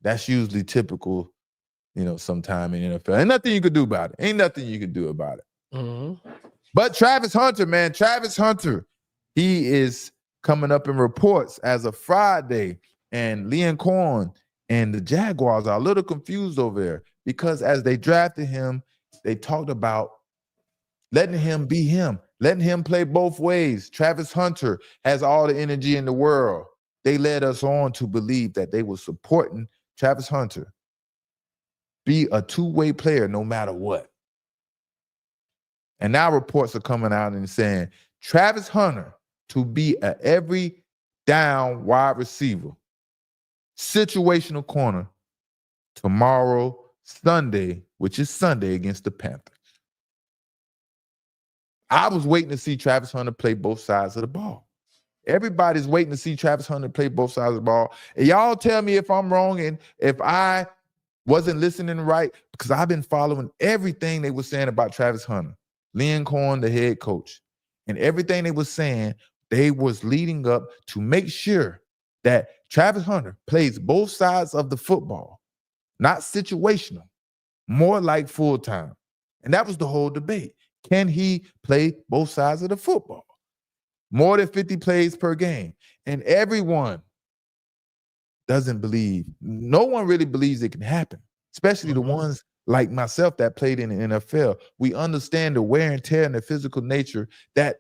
That's usually typical, you know, sometime in NFL. Ain't nothing you could do about it. Ain't nothing you can do about it. But Travis Hunter, man, he is coming up in reports as of Friday, and Leon Corn and the Jaguars are a little confused over there because as they drafted him, they talked about letting him be him, letting him play both ways. Travis Hunter has all the energy in the world. They led us on to believe that they were supporting Travis Hunter be a two-way player no matter what. And now reports are coming out and saying Travis Hunter to be a every down wide receiver, situational corner tomorrow, Sunday, which is Sunday against the Panthers. I was waiting to see Travis Hunter play both sides of the ball. Everybody's waiting to see Travis Hunter play both sides of the ball. And y'all tell me if I'm wrong and if I wasn't listening right, because I've been following everything they were saying about Travis Hunter. Leon Corn, the head coach, and everything they were saying, they was leading up to make sure that Travis Hunter plays both sides of the football, not situational, more like full-time. And that was the whole debate. Can he play both sides of the football? More than 50 plays per game. And everyone doesn't believe. No one really believes it can happen, especially the ones like myself that played in the NFL. We understand the wear and tear and the physical nature that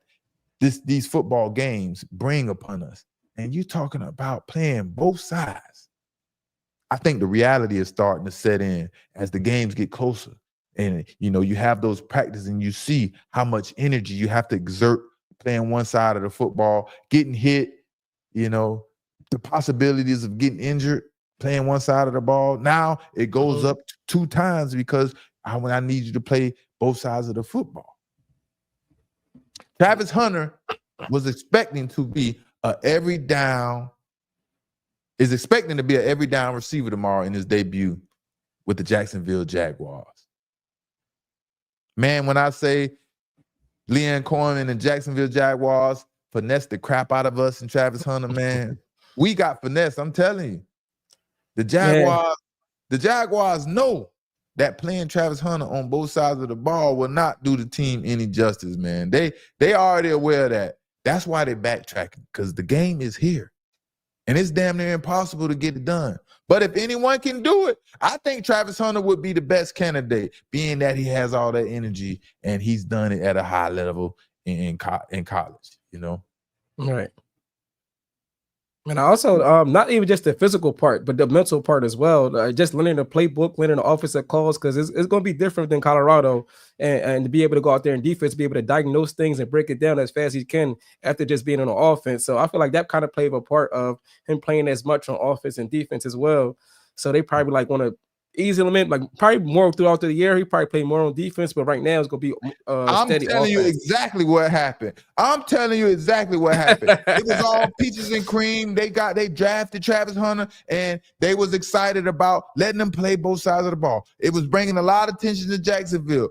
these football games bring upon us. And you're talking about playing both sides. I think the reality is starting to set in as the games get closer. And, you have those practices and you see how much energy you have to exert playing one side of the football, getting hit, the possibilities of getting injured, playing one side of the ball. Now it goes up 2 times because I need you to play both sides of the football. Travis Hunter was expecting to be expecting to be an every down receiver tomorrow in his debut with the Jacksonville Jaguars. Man, when I say Leon Coleman and Jacksonville Jaguars finessed the crap out of us and Travis Hunter, man, we got finesse. I'm telling you. The Jaguars know that playing Travis Hunter on both sides of the ball will not do the team any justice, man. They already aware of that. That's why they're backtracking, because the game is here. And it's damn near impossible to get it done. But if anyone can do it, I think Travis Hunter would be the best candidate, being that he has all that energy and he's done it at a high level in college,
Right. And I also, not even just the physical part, but the mental part as well. Just learning the playbook, learning the offensive calls, because it's going to be different than Colorado. And to be able to go out there and defense, be able to diagnose things and break it down as fast as he can after just being on the offense. So I feel like that kind of played a part of him playing as much on offense and defense as well. So they probably want to ease element, probably more throughout the year. He probably played more on defense, but right now it's going to be steady.
I'm telling you exactly what happened. It was all peaches and cream. They drafted Travis Hunter, and they was excited about letting them play both sides of the ball. It was bringing a lot of attention to Jacksonville.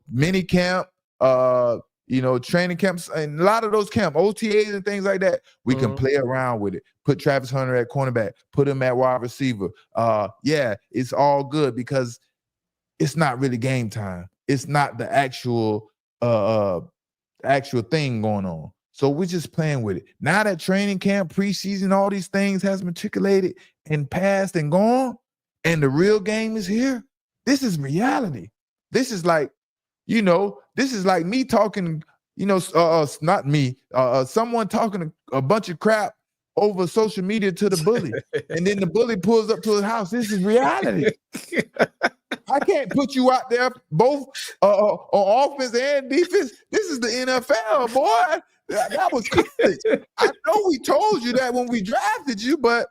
Mini camp, training camps, and a lot of those camp, OTAs and things like that. We can play around with it. Put Travis Hunter at cornerback, put him at wide receiver. It's all good because it's not really game time. It's not the actual thing going on. So we're just playing with it. Now that training camp, preseason, all these things has matriculated and passed and gone, and the real game is here. This is reality. This is like, this is like me talking, not me, someone talking a bunch of crap over social media to the bully. And then the bully pulls up to his house. This is reality. I can't put you out there both on offense and defense. This is the NFL, boy. That was college. I know we told you that when we drafted you, but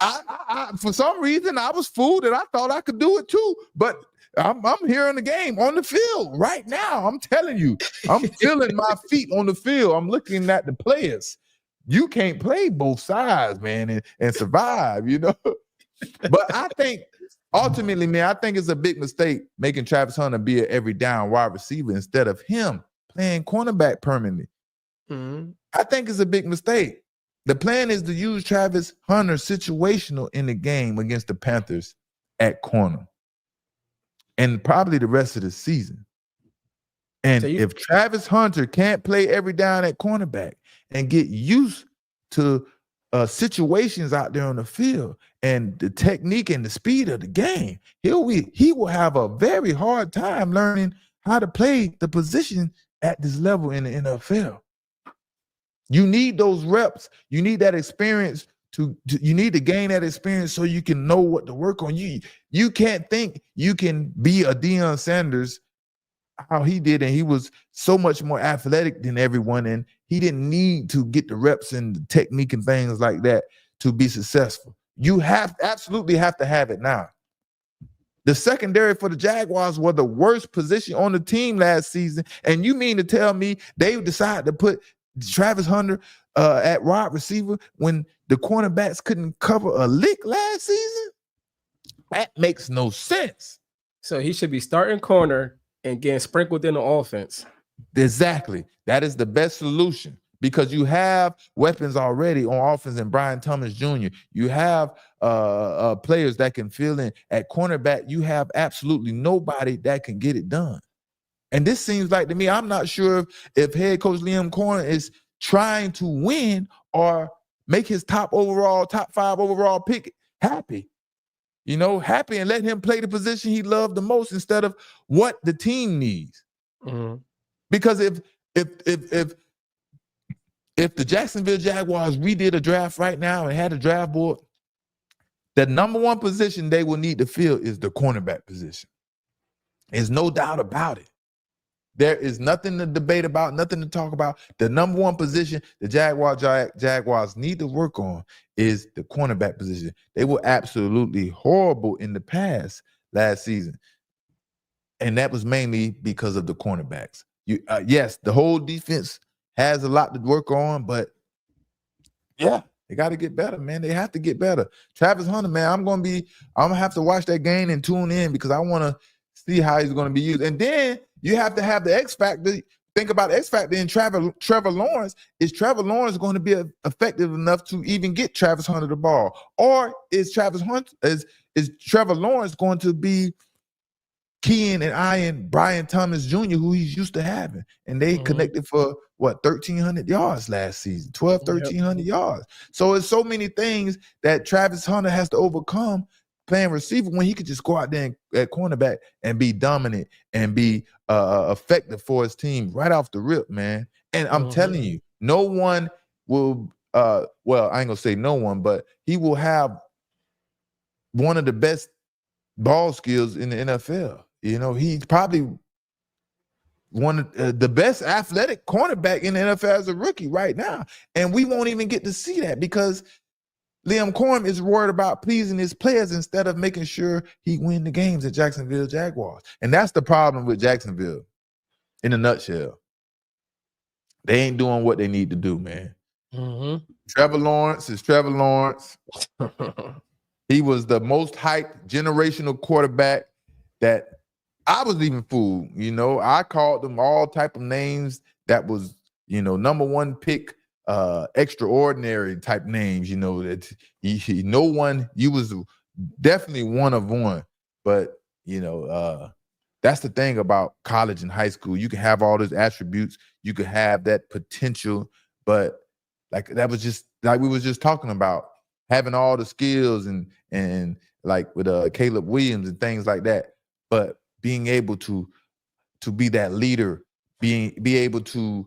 I for some reason I was fooled and I thought I could do it too. But I'm here in the game, on the field right now. I'm telling you, I'm feeling my feet on the field. I'm looking at the players. You can't play both sides, man, and survive, But I think ultimately, man, I think it's a big mistake making Travis Hunter be an every down wide receiver instead of him playing cornerback permanently. I think it's a big mistake. The plan is to use Travis Hunter situational in the game against the Panthers at corner and probably the rest of the season. And if Travis Hunter can't play every down at cornerback and get used to situations out there on the field and the technique and the speed of the game, he will have a very hard time learning how to play the position at this level in the NFL. You need those reps. You need that experience you need to gain that experience so you can know what to work on. You can't think you can be a Deion Sanders how he did, and he was so much more athletic than everyone, and he didn't need to get the reps and the technique and things like that to be successful. You absolutely have to have it now. The secondary for the Jaguars were the worst position on the team last season, and you mean to tell me they decided to put Travis Hunter at wide receiver when the cornerbacks couldn't cover a lick last season? That makes no sense.
So he should be starting corner and getting sprinkled in the offense.
Exactly. That is the best solution because you have weapons already on offense in Brian Thomas Jr. You have players that can fill in. At cornerback, you have absolutely nobody that can get it done. And this seems like to me, I'm not sure if head coach Liam Cohen is trying to win or make his top 5 overall pick happy. Happy and let him play the position he loved the most instead of what the team needs.
Mm-hmm.
Because if the Jacksonville Jaguars redid a draft right now and had a draft board, the number one position they will need to fill is the cornerback position. There's no doubt about it. There is nothing to debate about, nothing to talk about. The number one position the Jaguars need to work on is the cornerback position. They were absolutely horrible in the past last season. And that was mainly because of the cornerbacks. Yes, the whole defense has a lot to work on, but yeah, they got to get better, man. They have to get better. Travis Hunter, man, I'm gonna have to watch that game and tune in because I want to see how he's going to be used. And then you have to have the X factor. Think about X factor in Trevor Lawrence. Is Trevor Lawrence going to be effective enough to even get Travis Hunter the ball, or is Trevor Lawrence going to be keying and eyeing Brian Thomas Jr., who he's used to having? And they connected for 1,300 yards last season, 1,300 yards. So it's so many things that Travis Hunter has to overcome playing receiver when he could just go out there at cornerback and be dominant and be effective for his team right off the rip, man. And I'm telling you, no one will, I ain't gonna say no one, but he will have one of the best ball skills in the NFL. He's probably one of the best athletic cornerback in the NFL as a rookie right now. And we won't even get to see that because Liam Cohen is worried about pleasing his players instead of making sure he win the games at Jacksonville Jaguars. And that's the problem with Jacksonville in a nutshell. They ain't doing what they need to do, man. Trevor Lawrence is Trevor Lawrence. He was the most hyped generational quarterback that I was even fooled. I called them all type of names that was, number one pick, extraordinary type names, that no one, you was definitely one of one. But, that's the thing about college and high school. You can have all those attributes. You could have that potential, but that was just like we was just talking about, having all the skills and like with Caleb Williams and things like that. But being able to be that leader, be able to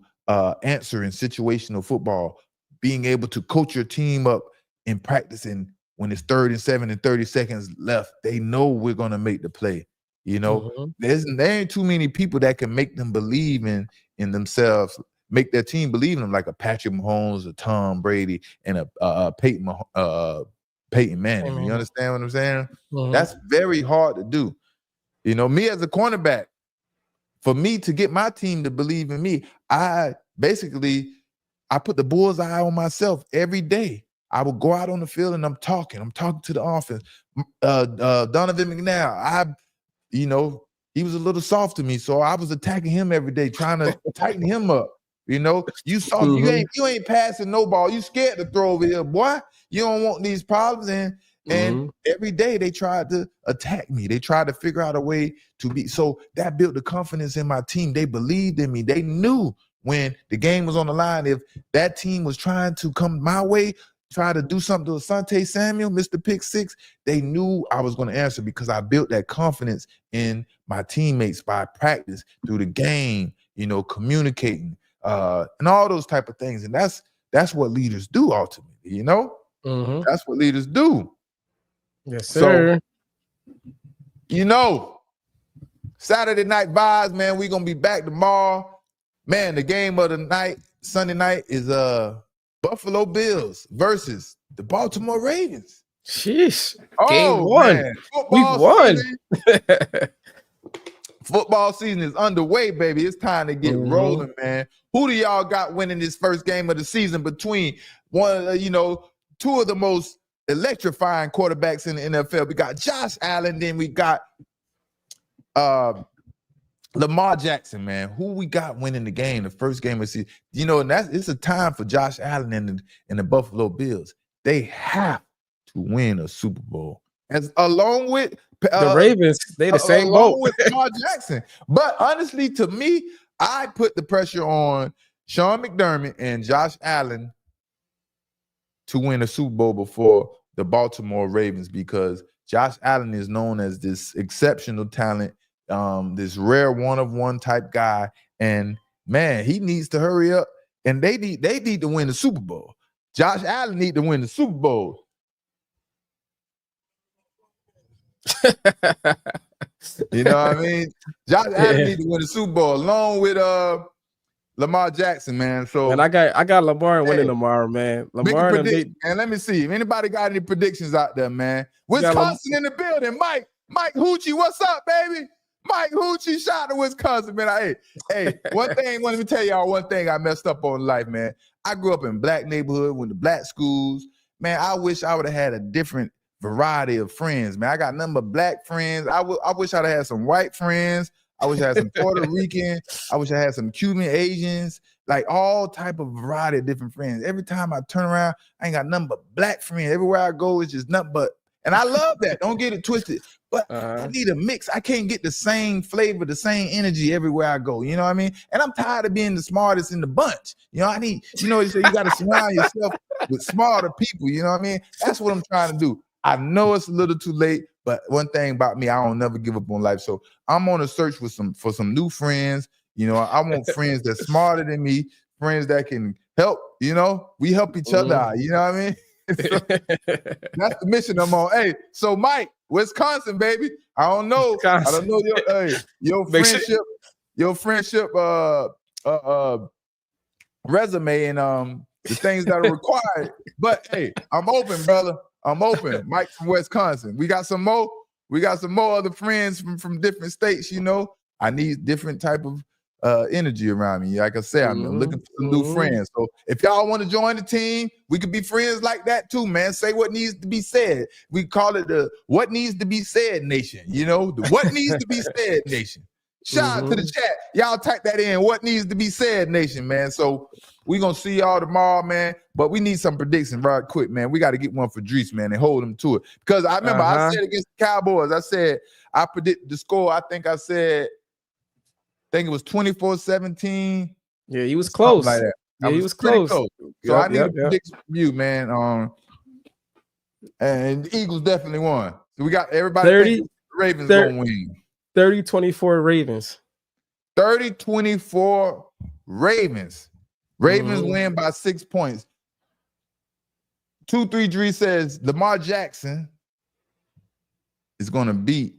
answer in situational football, being able to coach your team up in practice, and when it's 3rd and 7 and 30 seconds left, they know we're gonna make the play. There ain't too many people that can make them believe in themselves, make their team believe in them, like a Patrick Mahomes, a Tom Brady, and a Peyton Manning. You understand what I'm saying? That's very hard to do. Me as a cornerback, for me to get my team to believe in me, I put the bullseye on myself every day. I would go out on the field and I'm talking to the offense. Donovan McNabb, he was a little soft to me, so I was attacking him every day, trying to tighten him up. You soft, you ain't passing no ball. You scared to throw over here, boy. You don't want these problems. And every day they tried to attack me. They tried to figure out a way to be. So that built the confidence in my team. They believed in me. They knew when the game was on the line, if that team was trying to come my way, try to do something to Asante Samuel, Mr. Pick Six, they knew I was going to answer because I built that confidence in my teammates by practice, through the game, communicating, and all those type of things. And that's what leaders do ultimately, That's what leaders do.
Yes, sir.
So, Saturday Night Vibes, man, we're going to be back tomorrow. Man, the game of the night, Sunday night, is Buffalo Bills versus the Baltimore Ravens.
Sheesh. Game one.
Man.
We won.
Football season is underway, baby. It's time to get rolling, man. Who do y'all got winning this first game of the season between two of the most electrifying quarterbacks in the NFL? We got Josh Allen, then we got Lamar Jackson, man. Who we got winning the game, the first game of the season? And it's a time for Josh Allen and the Buffalo Bills. They have to win a Super Bowl. as along with
the Ravens. They the same boat.
Along with Lamar Jackson. But honestly, to me, I put the pressure on Sean McDermott and Josh Allen to win a Super Bowl before the Baltimore Ravens, because Josh Allen is known as this exceptional talent, this rare one-of-one type guy. And man, he needs to hurry up, and they need to win the Super Bowl. Josh Allen need to win the Super Bowl. You know what I mean? Josh Allen need to win the Super Bowl along with Lamar Jackson, man. So
and I got Lamar winning tomorrow, man. Lamar
and let me see if anybody got any predictions out there, man. Wisconsin in the building. Mike Hoochie, what's up, baby? Mike Hoochie, shout out to Wisconsin, man. Hey, one thing, let me tell y'all one thing I messed up on in life, man. I grew up in black neighborhood, went to black schools. Man, I wish I would have had a different variety of friends, man. I got nothing but black friends. I wish I'd have had some white friends. I wish I had some Puerto Rican. I wish I had some Cuban Asians, like all type of variety of different friends. Every time I turn around, I ain't got nothing but black friends. Everywhere I go, it's just nothing but, and I love that. Don't get it twisted. But I need a mix. I can't get the same flavor, the same energy everywhere I go. You know what I mean? And I'm tired of being the smartest in the bunch. You know, I need, so you got to surround yourself with smarter people. You know what I mean? That's what I'm trying to do. I know it's a little too late, but one thing about me, I don't never give up on life. So I'm on a search for some new friends. You know, I want friends that's smarter than me, friends that can help. You know, we help each other out. You know what I mean? So, that's the mission I'm on. Hey, so Mike, Wisconsin, baby. I don't know your friendship, resume and the things that are required. But hey, I'm open, brother. I'm open. Mike from Wisconsin. We got some more other friends from different states. You know, I need different type of energy around me. Like I said, I'm looking for some new friends. So if y'all want to join the team, we could be friends like that too, man. Say what needs to be said. We call it the What Needs to Be Said Nation. You know, the What Needs to Be Said Nation. Shout out to the chat. Y'all type that in. What Needs to Be Said Nation, man. So we're going to see y'all tomorrow, man. But we need some predictions right quick, man. We got to get one for Drees, man, and hold him to it. Because I remember I said against the Cowboys, I predicted the score. I think it was 24-17.
Yeah, he was close.
Like that.
Yeah, he was close.
So I need a prediction from you, man. And the Eagles definitely won. So we got everybody
30,
the Ravens going to win.
30-24 Ravens.
30-24 Ravens. Ravens win by 6 points. 233 says Lamar Jackson is going to beat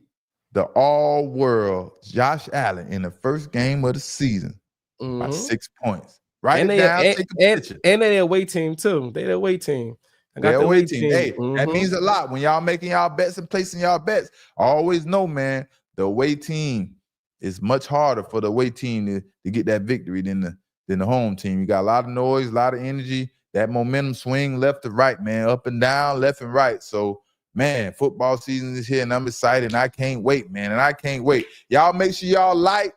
the all-world Josh Allen in the first game of the season by 6 points. Write it down, take a picture.
And they're away team too. They're the away team.
They're away team. Hey, that means a lot. When y'all making y'all bets and placing y'all bets, always know, man, the away team is much harder for the away team to get that victory than the home team. You got a lot of noise, a lot of energy, that momentum swing left to right, man, up and down, left and right. So, man, football season is here, and I'm excited, and I can't wait, man, and I can't wait. Y'all make sure y'all like,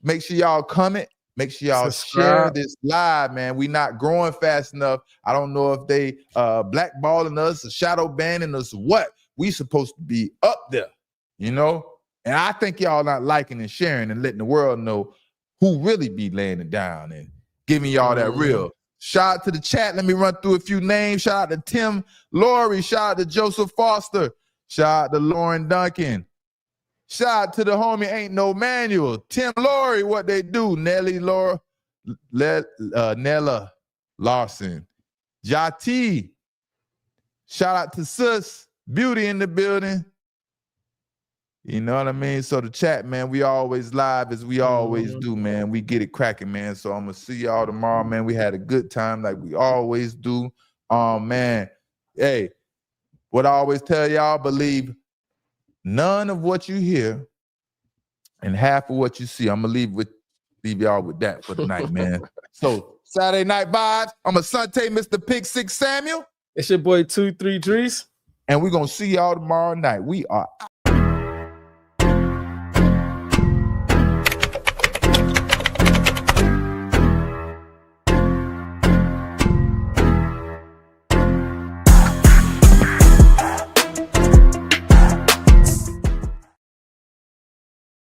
make sure y'all comment, make sure y'all share this live, man. We not growing fast enough. I don't know if they blackballing us or shadow banning us or what. We supposed to be up there, you know? And I think y'all not liking and sharing and letting the world know who really be laying it down and giving y'all that real. Shout out to the chat. Let me run through a few names. Shout out to Tim Laurie. Shout out to Joseph Foster. Shout out to Lauren Duncan. Shout out to the homie Ain't No Manual. Tim Laurie, what they do. Nella Larson. Jati. Shout out to Sus. Beauty in the building. You know what I mean? So the chat, man, we always live as we always do, man. We get it cracking, man. So I'm going to see y'all tomorrow, man. We had a good time like we always do. Man, hey, what I always tell y'all, believe none of what you hear and half of what you see. I'm going to leave y'all with that for tonight, man. So Saturday Night Vibes. I'm Asante, Mr. Pick Six Samuel.
It's your boy 2-3 Drees.
And we're going to see y'all tomorrow night. We are out.